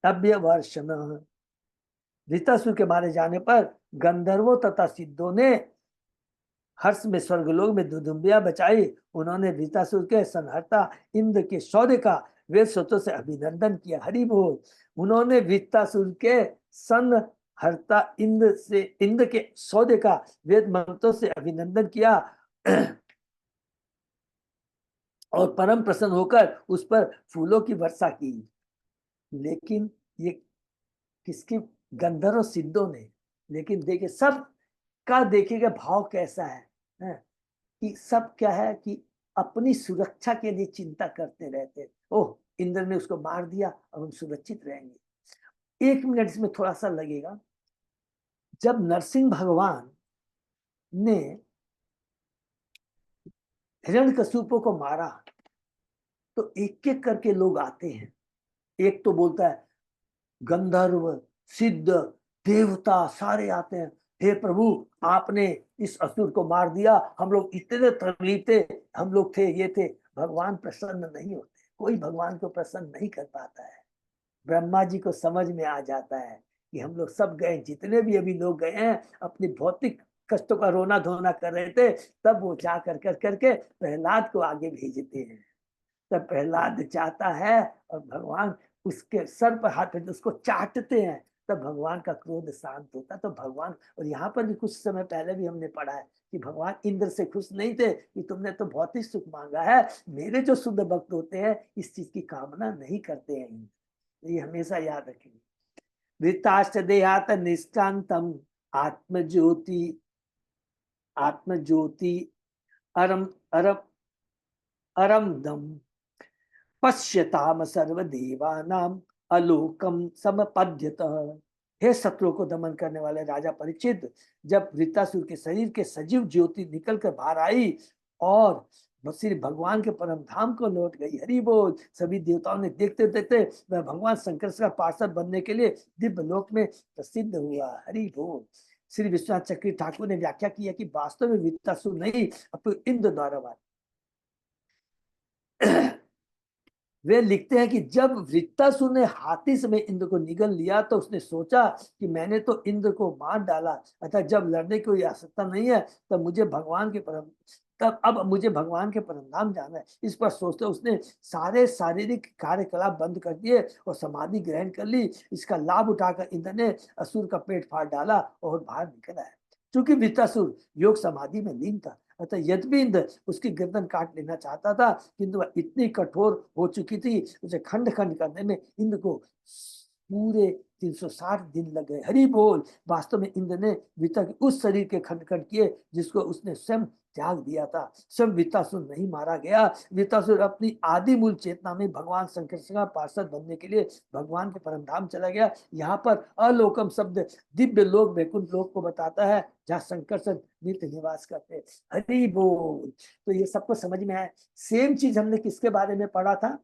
अभ्यवर्षण। ऋतासुर के मारे जाने पर गंधर्वों तथा सिद्धों ने हर्ष में स्वर्गलोक में दुदुम्बिया बचाई। उन्होंने ऋतासुर के संहर्ता इंद्र के सौदे का वेद सूत्रों से अभिनंदन किया। हरि बोल। उन्होंने ऋतासुर के संहर्ता इंद्र के सौदे का वेद मंत्रों से अभिनंदन किया और परम प्रसन्न होकर उस पर फूलों की वर्षा की। लेकिन ये किसकी? गंधर्व सिद्धों ने। लेकिन देखिए सब का देखिएगा भाव कैसा है कि सब क्या है कि अपनी सुरक्षा के लिए चिंता करते रहते। ओह, इंद्र ने उसको मार दिया, अब हम सुरक्षित रहेंगे। 1 मिनट इसमें थोड़ा सा लगेगा। जब नरसिंह भगवान ने हिरण्यकशिपु को मारा तो एक एक करके लोग आते हैं। एक तो बोलता है गंधर्व सिद्ध देवता सारे आते हैं, हे प्रभु आपने इस असुर को मार दिया, हम लोग इतने तकलीफ थे, हम लोग थे ये थे। भगवान प्रसन्न नहीं होते, कोई भगवान को प्रसन्न नहीं कर पाता है। ब्रह्मा जी को समझ में आ जाता है कि हम लोग सब गए, जितने भी अभी लोग गए हैं अपनी भौतिक कष्टों का रोना धोना कर रहे थे, तब वो जा कर करके प्रहलाद को आगे भेजते हैं। तब प्रहलाद चाहता है और भगवान उसके सर पर हाथ रखते उसको चाटते हैं, तब भगवान का क्रोध शांत होता। तो भगवान, और यहाँ पर भी कुछ समय पहले भी हमने पढ़ा है कि भगवान इंद्र से खुश नहीं थे कि तुमने तो भौतिक सुख मांगा है, मेरे जो शुद्ध भक्त होते हैं इस चीज की कामना नहीं करते हैं। ये हमेशा याद रखेंगे। वृत्ताश्च देहात निष्कांतम आत्मज्योति अरम अरमदम पश्यताम सर्वदेवानाम अलोकम समपद्यत। हे शत्रुओं को दमन करने वाले राजा परीक्षित, जब वृत्तासुर के शरीर के सजीव ज्योति निकल कर बाहर आई और श्री भगवान के परम धाम को लौट गई। हरि बोल। सभी देवताओं ने देखते देखते वह भगवान शंकर का पार्षद बनने के लिए दिव्य लोक में प्रसिद्ध हुआ। हरि बोल। श्री विश्वनाथ चक्री ठाकुर ने व्याख्या की है कि वास्तव में वृत्तासुर नहीं अपितु इंद्र द्वारा वे लिखते हैं कि जब वृत्तासुर ने हाथी समय इंद्र को निगल लिया तो उसने सोचा कि मैंने तो इंद्र को मार डाला, अतः जब लड़ने की कोई आवश्यकता नहीं है तब मुझे भगवान के परम धाम जाना है। इस पर सोचते उसने सारे शारीरिक कार्यकलाप बंद कर दिए और समाधि ग्रहण कर ली। इसका लाभ उठाकर इंद्र ने असुर का पेट फाड़ डाला और बाहर निकल आया। चूंकि वृत्तासुर योग समाधि में लीन था, अतः यद्यपि इंद्र उसकी गर्दन काट लेना चाहता था, किंतु वह इतनी कठोर हो चुकी थी, उसे खंड खंड करने में इंद्र को पूरे 360 दिन लग गए। हरि बोल। वास्तव में इंद्र ने वृत्ता के उस शरीर के खंड खंड किए जिसको उसने स्वयं त्याग दिया था। स्वयं वृत्तासुर नहीं मारा गया। वृत्तासुर अपनी आदि मूल चेतना में भगवान शंकर का पार्षद बनने के लिए भगवान के परम धाम चला गया। यहाँ पर अलोकम शब्द दिव्य लोक वैकुंठ लोक को बताता है, जहाँ शंकर नित्य निवास करते हैं। हरि बोल। तो ये सबको समझ में आया। सेम चीज हमने किसके बारे में पढ़ा था?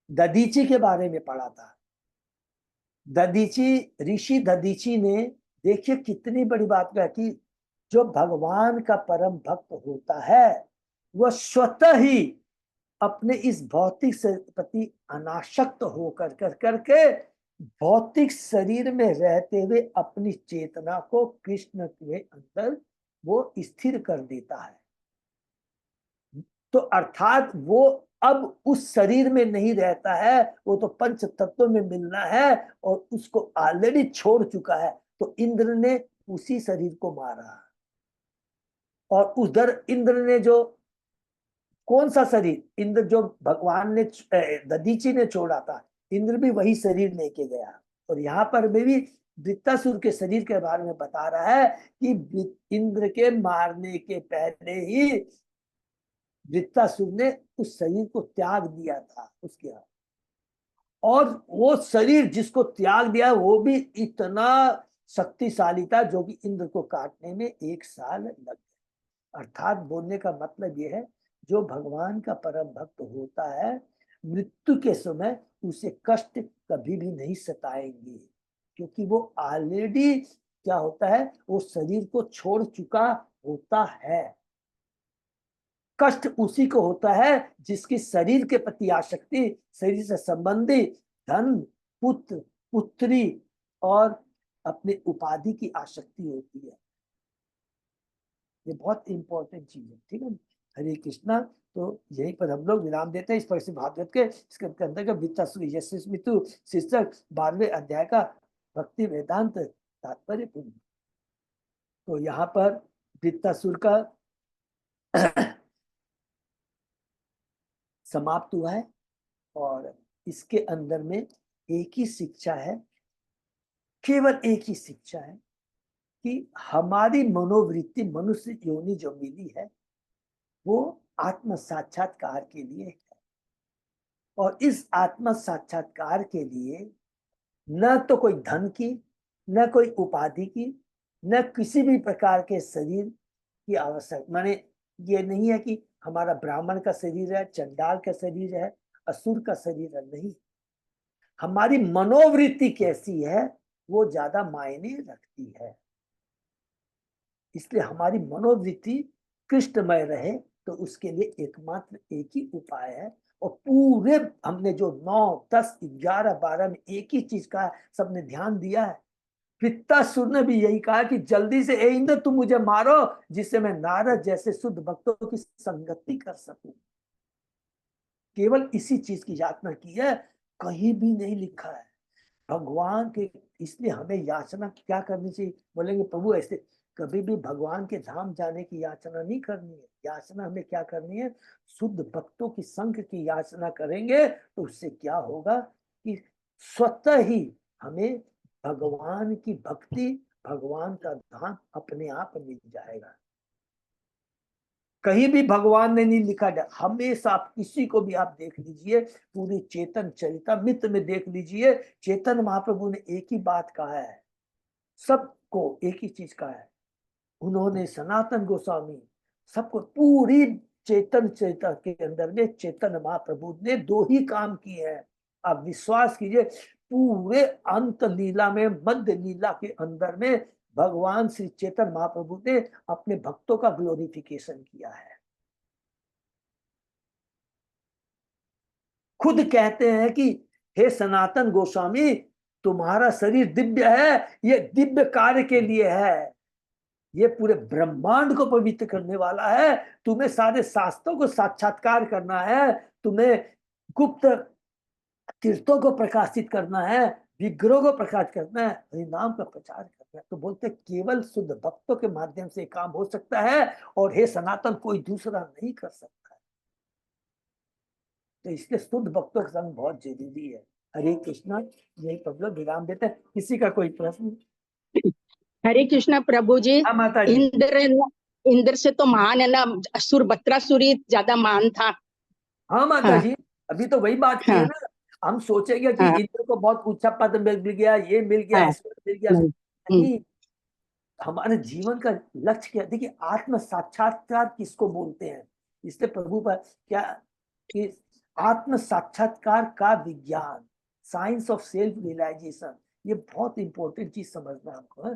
दधीची के बारे में पढ़ा था। दधीची, ऋषि दधीची ने, देखिए कितनी बड़ी बात है कि जो भगवान का परम भक्त होता है वह स्वतः ही अपने इस भौतिक प्रति अनासक्त होकर करके भौतिक शरीर में रहते हुए अपनी चेतना को कृष्ण के अंदर वो स्थिर कर देता है। तो अर्थात वो अब उस शरीर में नहीं रहता है, वो तो पंच तत्वों में मिलना है और उसको ऑलरेडी छोड़ चुका है। तो इंद्र ने उसी शरीर को मारा और उधर इंद्र ने जो कौन सा शरीर, इंद्र जो भगवान ने दधीची ने छोड़ा था, इंद्र भी वही शरीर लेके गया। और यहाँ पर भी वृत्तासुर के शरीर के बारे में बता रहा है कि इंद्र के मारने के पहले ही वृत्तासुर ने उस शरीर को त्याग दिया था उसके हाथ। और वो शरीर जिसको त्याग दिया वो भी इतना शक्तिशाली था जो कि इंद्र को काटने में 1 साल लग गया। अर्थात बोलने का मतलब ये है, जो भगवान का परम भक्त होता है मृत्यु के समय उसे कष्ट कभी भी नहीं सताएंगे, क्योंकि वो ऑलरेडी क्या होता है, वो शरीर को छोड़ चुका होता है। कष्ट उसी को होता है जिसकी शरीर के प्रति आसक्ति, शरीर से संबंधित धन, पुत्र, पुत्री और अपने उपाधि की आसक्ति होती है। ये बहुत इंपॉर्टेंट चीज है, ठीक है। हरे कृष्णा। तो यहीं पर हम लोग विराम देते हैं इस पर भागवत के इसके अंदर का वृत्तासुर यशस्मितु शीर्षक 12वें अध्याय का भक्ति वेदांत तात्पर्य पूर्ण। तो यहाँ पर वृत्तासुर का समाप्त हुआ है और इसके अंदर में एक ही शिक्षा है, केवल एक ही शिक्षा है कि हमारी मनोवृत्ति मनुष्य योनि जो मिली है वो आत्म साक्षात्कार के लिए है, और इस आत्म साक्षात्कार के लिए न तो कोई धन की, न कोई उपाधि की, न किसी भी प्रकार के शरीर की आवश्यकता। माने ये नहीं है कि हमारा ब्राह्मण का शरीर है, चंडाल का शरीर है, असुर का शरीर है, नहीं। हमारी मनोवृत्ति कैसी है वो ज्यादा मायने रखती है। इसलिए हमारी मनोवृत्ति कृष्णमय रहे तो उसके लिए एकमात्र एक ही उपाय है। और पूरे हमने जो 9, 10, 11, 12 में एक ही चीज का सबने ध्यान दिया है। वृत्तासुर ने भी यही कहा कि जल्दी से ए इंद्र तुम मुझे मारो जिससे मैं नारद जैसे शुद्ध भक्तों की संगति कर सकूं। केवल इसी चीज की याचना की है, कहीं भी नहीं लिखा है भगवान के। इसलिए हमें याचना क्या करनी चाहिए? बोलेंगे प्रभु ऐसे, कभी भी भगवान के धाम जाने की याचना नहीं करनी है। याचना हमें क्या करनी है? शुद्ध भक्तों की संग की याचना करेंगे तो उससे क्या होगा कि स्वतः ही हमें भगवान की भक्ति, भगवान का धाम अपने आप मिल जाएगा। कहीं भी भगवान ने नहीं लिखा है। हमेशा आप किसी को भी आप देख लीजिए, पूरी चेतन चरितमृत में देख लीजिए, चेतन महाप्रभु ने एक ही बात कहा है, सबको एक ही चीज कहा है। उन्होंने सनातन गोस्वामी सबको, पूरी चेतन चरित्र के अंदर में चेतन महाप्रभु ने 2 ही काम किए हैं। आप विश्वास कीजिए, पूरे अंत लीला में, मध्य लीला के अंदर में भगवान श्री चेतन महाप्रभु ने अपने भक्तों का ग्लोरिफिकेशन किया है। खुद कहते हैं कि हे सनातन गोस्वामी, तुम्हारा शरीर दिव्य है, ये दिव्य कार्य के लिए है, ये पूरे ब्रह्मांड को पवित्र करने वाला है। तुम्हें सारे शास्त्रों को साक्षात्कार करना है, तुम्हें गुप्त तीर्थों को प्रकाशित करना है, विग्रहों को प्रकाशित करना है, हरिनाम का प्रचार करना है। तो बोलते केवल शुद्ध भक्तों के माध्यम से काम हो सकता है, और हे सनातन कोई दूसरा नहीं कर सकता है। तो इसलिए शुद्ध भक्तों का संग बहुत जरूरी है। हरे कृष्णा। यही प्रभु विराम देते हैं। किसी का कोई प्रश्न? हरे कृष्णा प्रभु जी। हाँ माता जी। इंद्र से तो महान है ना, असुर बत्रासुरी ज्यादा महान था। हाँ माता हाँ। जी, अभी तो वही बात की है ना। हम सोचेंगे कि हाँ। इंद्र को बहुत ऊंचा पद मिल गया, ये मिल गया, हाँ। ऐश्वर्य मिल गया। नहीं, हमारे जीवन का लक्ष्य क्या? देखिए, आत्म साक्षात्कार किसको बोलते हैं? इसलिए प्रभु पर क्या कि आत्म साक्षात्कार का विज्ञान, साइंस ऑफ सेल्फ रियलाइजेशन, ये बहुत इंपॉर्टेंट चीज समझना हमको है।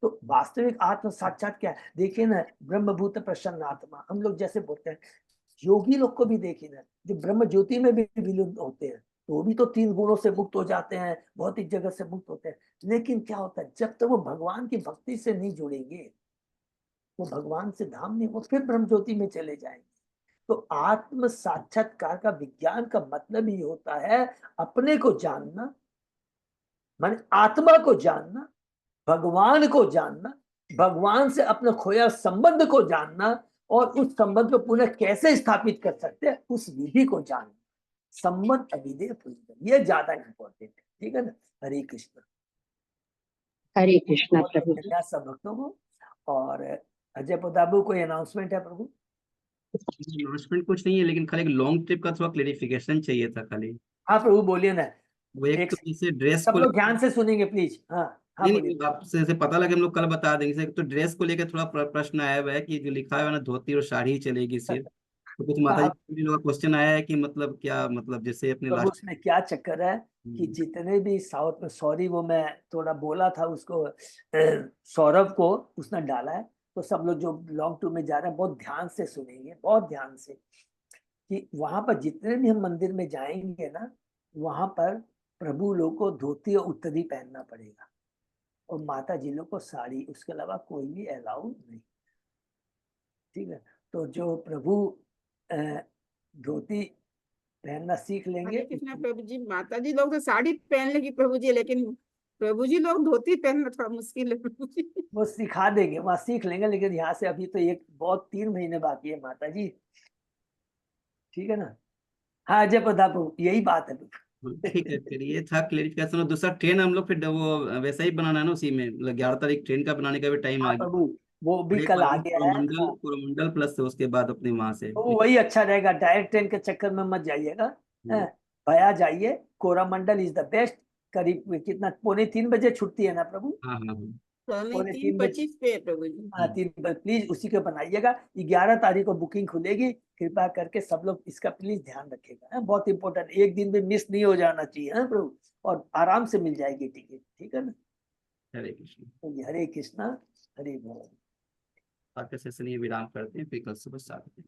तो वास्तविक आत्म साक्षात क्या है? देखिए ना, ब्रह्मभूत प्रसन्न आत्मा, हम लोग जैसे बोलते हैं, योगी लोग को भी देखिए ना, जो ब्रह्म ज्योति में भी विलीन होते हैं, तो वो भी तो 3 गुणों से मुक्त हो जाते हैं, भौतिक जगत से मुक्त होते हैं। लेकिन क्या होता है, जब तक वो भगवान की भक्ति से नहीं जुड़ेंगे, वो भगवान से धाम नहीं, वो फिर ब्रह्म ज्योति में चले जाएंगे। तो आत्म साक्षात्कार का विज्ञान का मतलब ही होता है अपने को जानना, माने आत्मा को जानना, भगवान को जानना, भगवान से अपना खोया संबंध को जानना, और उस संबंध को पुनः कैसे स्थापित कर सकते हैं उस विधि को जानना। संबंध अभिधेय पूजन, ये ज्यादा इंपॉर्टेंट है। ठीक है ना। हरे कृष्ण। हरे कृष्णा प्रभु जी। धन्यवाद सब भक्तों को। और अजय प्रतापू कोई अनाउंसमेंट है प्रभु? अनाउंसमेंट कुछ नहीं है, लेकिन खाली एक लॉन्ग ट्रिप का थोड़ा क्लेरिफिकेशन चाहिए था खाली। हाँ प्रभु बोलिए ना। वो एक तो जैसे ड्रेस सब को लोग ध्यान से सुनेंगे प्लीज। हाँ हाँ नहीं, बोलिए। नहीं, आपसे से पता लगे हम लोग कल बता देंगे। तो ड्रेस को लेकर थोड़ा प्रश्न आया हुआ है कि जो लिखा है ना, धोती और साड़ी ही चलेगी सिर्फ। तो कुछ माता कहा जी लोगों का क्वेश्चन आया है कि मतलब क्या, मतलब जैसे अपने प्रभु लास्ट। उसमें क्या चक्कर है कि जितने भी साउथ में, सॉरी वो मैं थोड़ा बोला था उसको, सौरभ को उसने डाला है, तो सब लोग जो लॉन्ग टूर में जा रहे हैं बहुत ध्यान से सुनेंगे, बहुत ध्यान से, कि वहां पर जितने भी हम मंदिर में जाएंगे ना, वहां पर प्रभु लोग को धोती और उत्तरी पहनना पड़ेगा, और माता जी लोग को साड़ी, उसके अलावा कोई भी अलाउ नहीं। ठीक है, तो जो प्रभु अ, धोती पहनना सीख लेंगे, हरे कृष्णा प्रभु जी, माता जी लोग तो साड़ी पहन लेगी प्रभु जी, लेकिन प्रभु जी लोग धोती पहनना थोड़ा मुश्किल है प्रभु जी। वो सिखा देंगे, वहां सीख लेंगे, लेकिन यहाँ से अभी तो एक बहुत 3 महीने बाकी है माता जी। ठीक है ना। हाँ जय प्रताप प्रभु, यही बात है। ठीक है, फिर ये था क्लेरिफिकेशन। और दूसरा ट्रेन हम लोग फिर वो वैसा ही बनाना है ना, उसी में मतलब 11 तारीख ट्रेन का बनाने का भी टाइम हाँ आ गया। प्रभु, वो भी एक कल आ वाला गया है। कोरोमंडल, हाँ, कोरोमंडल प्लस उसके बाद अपने वहां से। तो वही अच्छा रहेगा, डायरेक्ट ट्रेन के चक्कर में मत जाइएगा। हम्म, भया जाइए, कोरामंडल इज द बेस्ट। करीब कितना, 2:45 बजे छुट्टी है ना प्रभु? हाँ हाँ हाँ। पौने पौने तीन 3 बजे। पच्चीस पे है प्रभु जी। हाँ 3 बजे प्लीज उसी को बनाइएगा। 11 तारीख को बुकिंग खुलेगी, कृपया करके सब लोग इसका प्लीज ध्यान रखिएगा। बहुत इंपॉर्टेंट, एक दिन भी मिस नहीं हो जाना चाहिए। प्रभु, और आराम से मिल जाएगी टिकट। ठीक है ना। हरे कृष्ण। तो ये हरे कृष्णा, हरे बोल। आज का सेशन ये विराम करते हैं, फिर कल सुबह 7 बजे।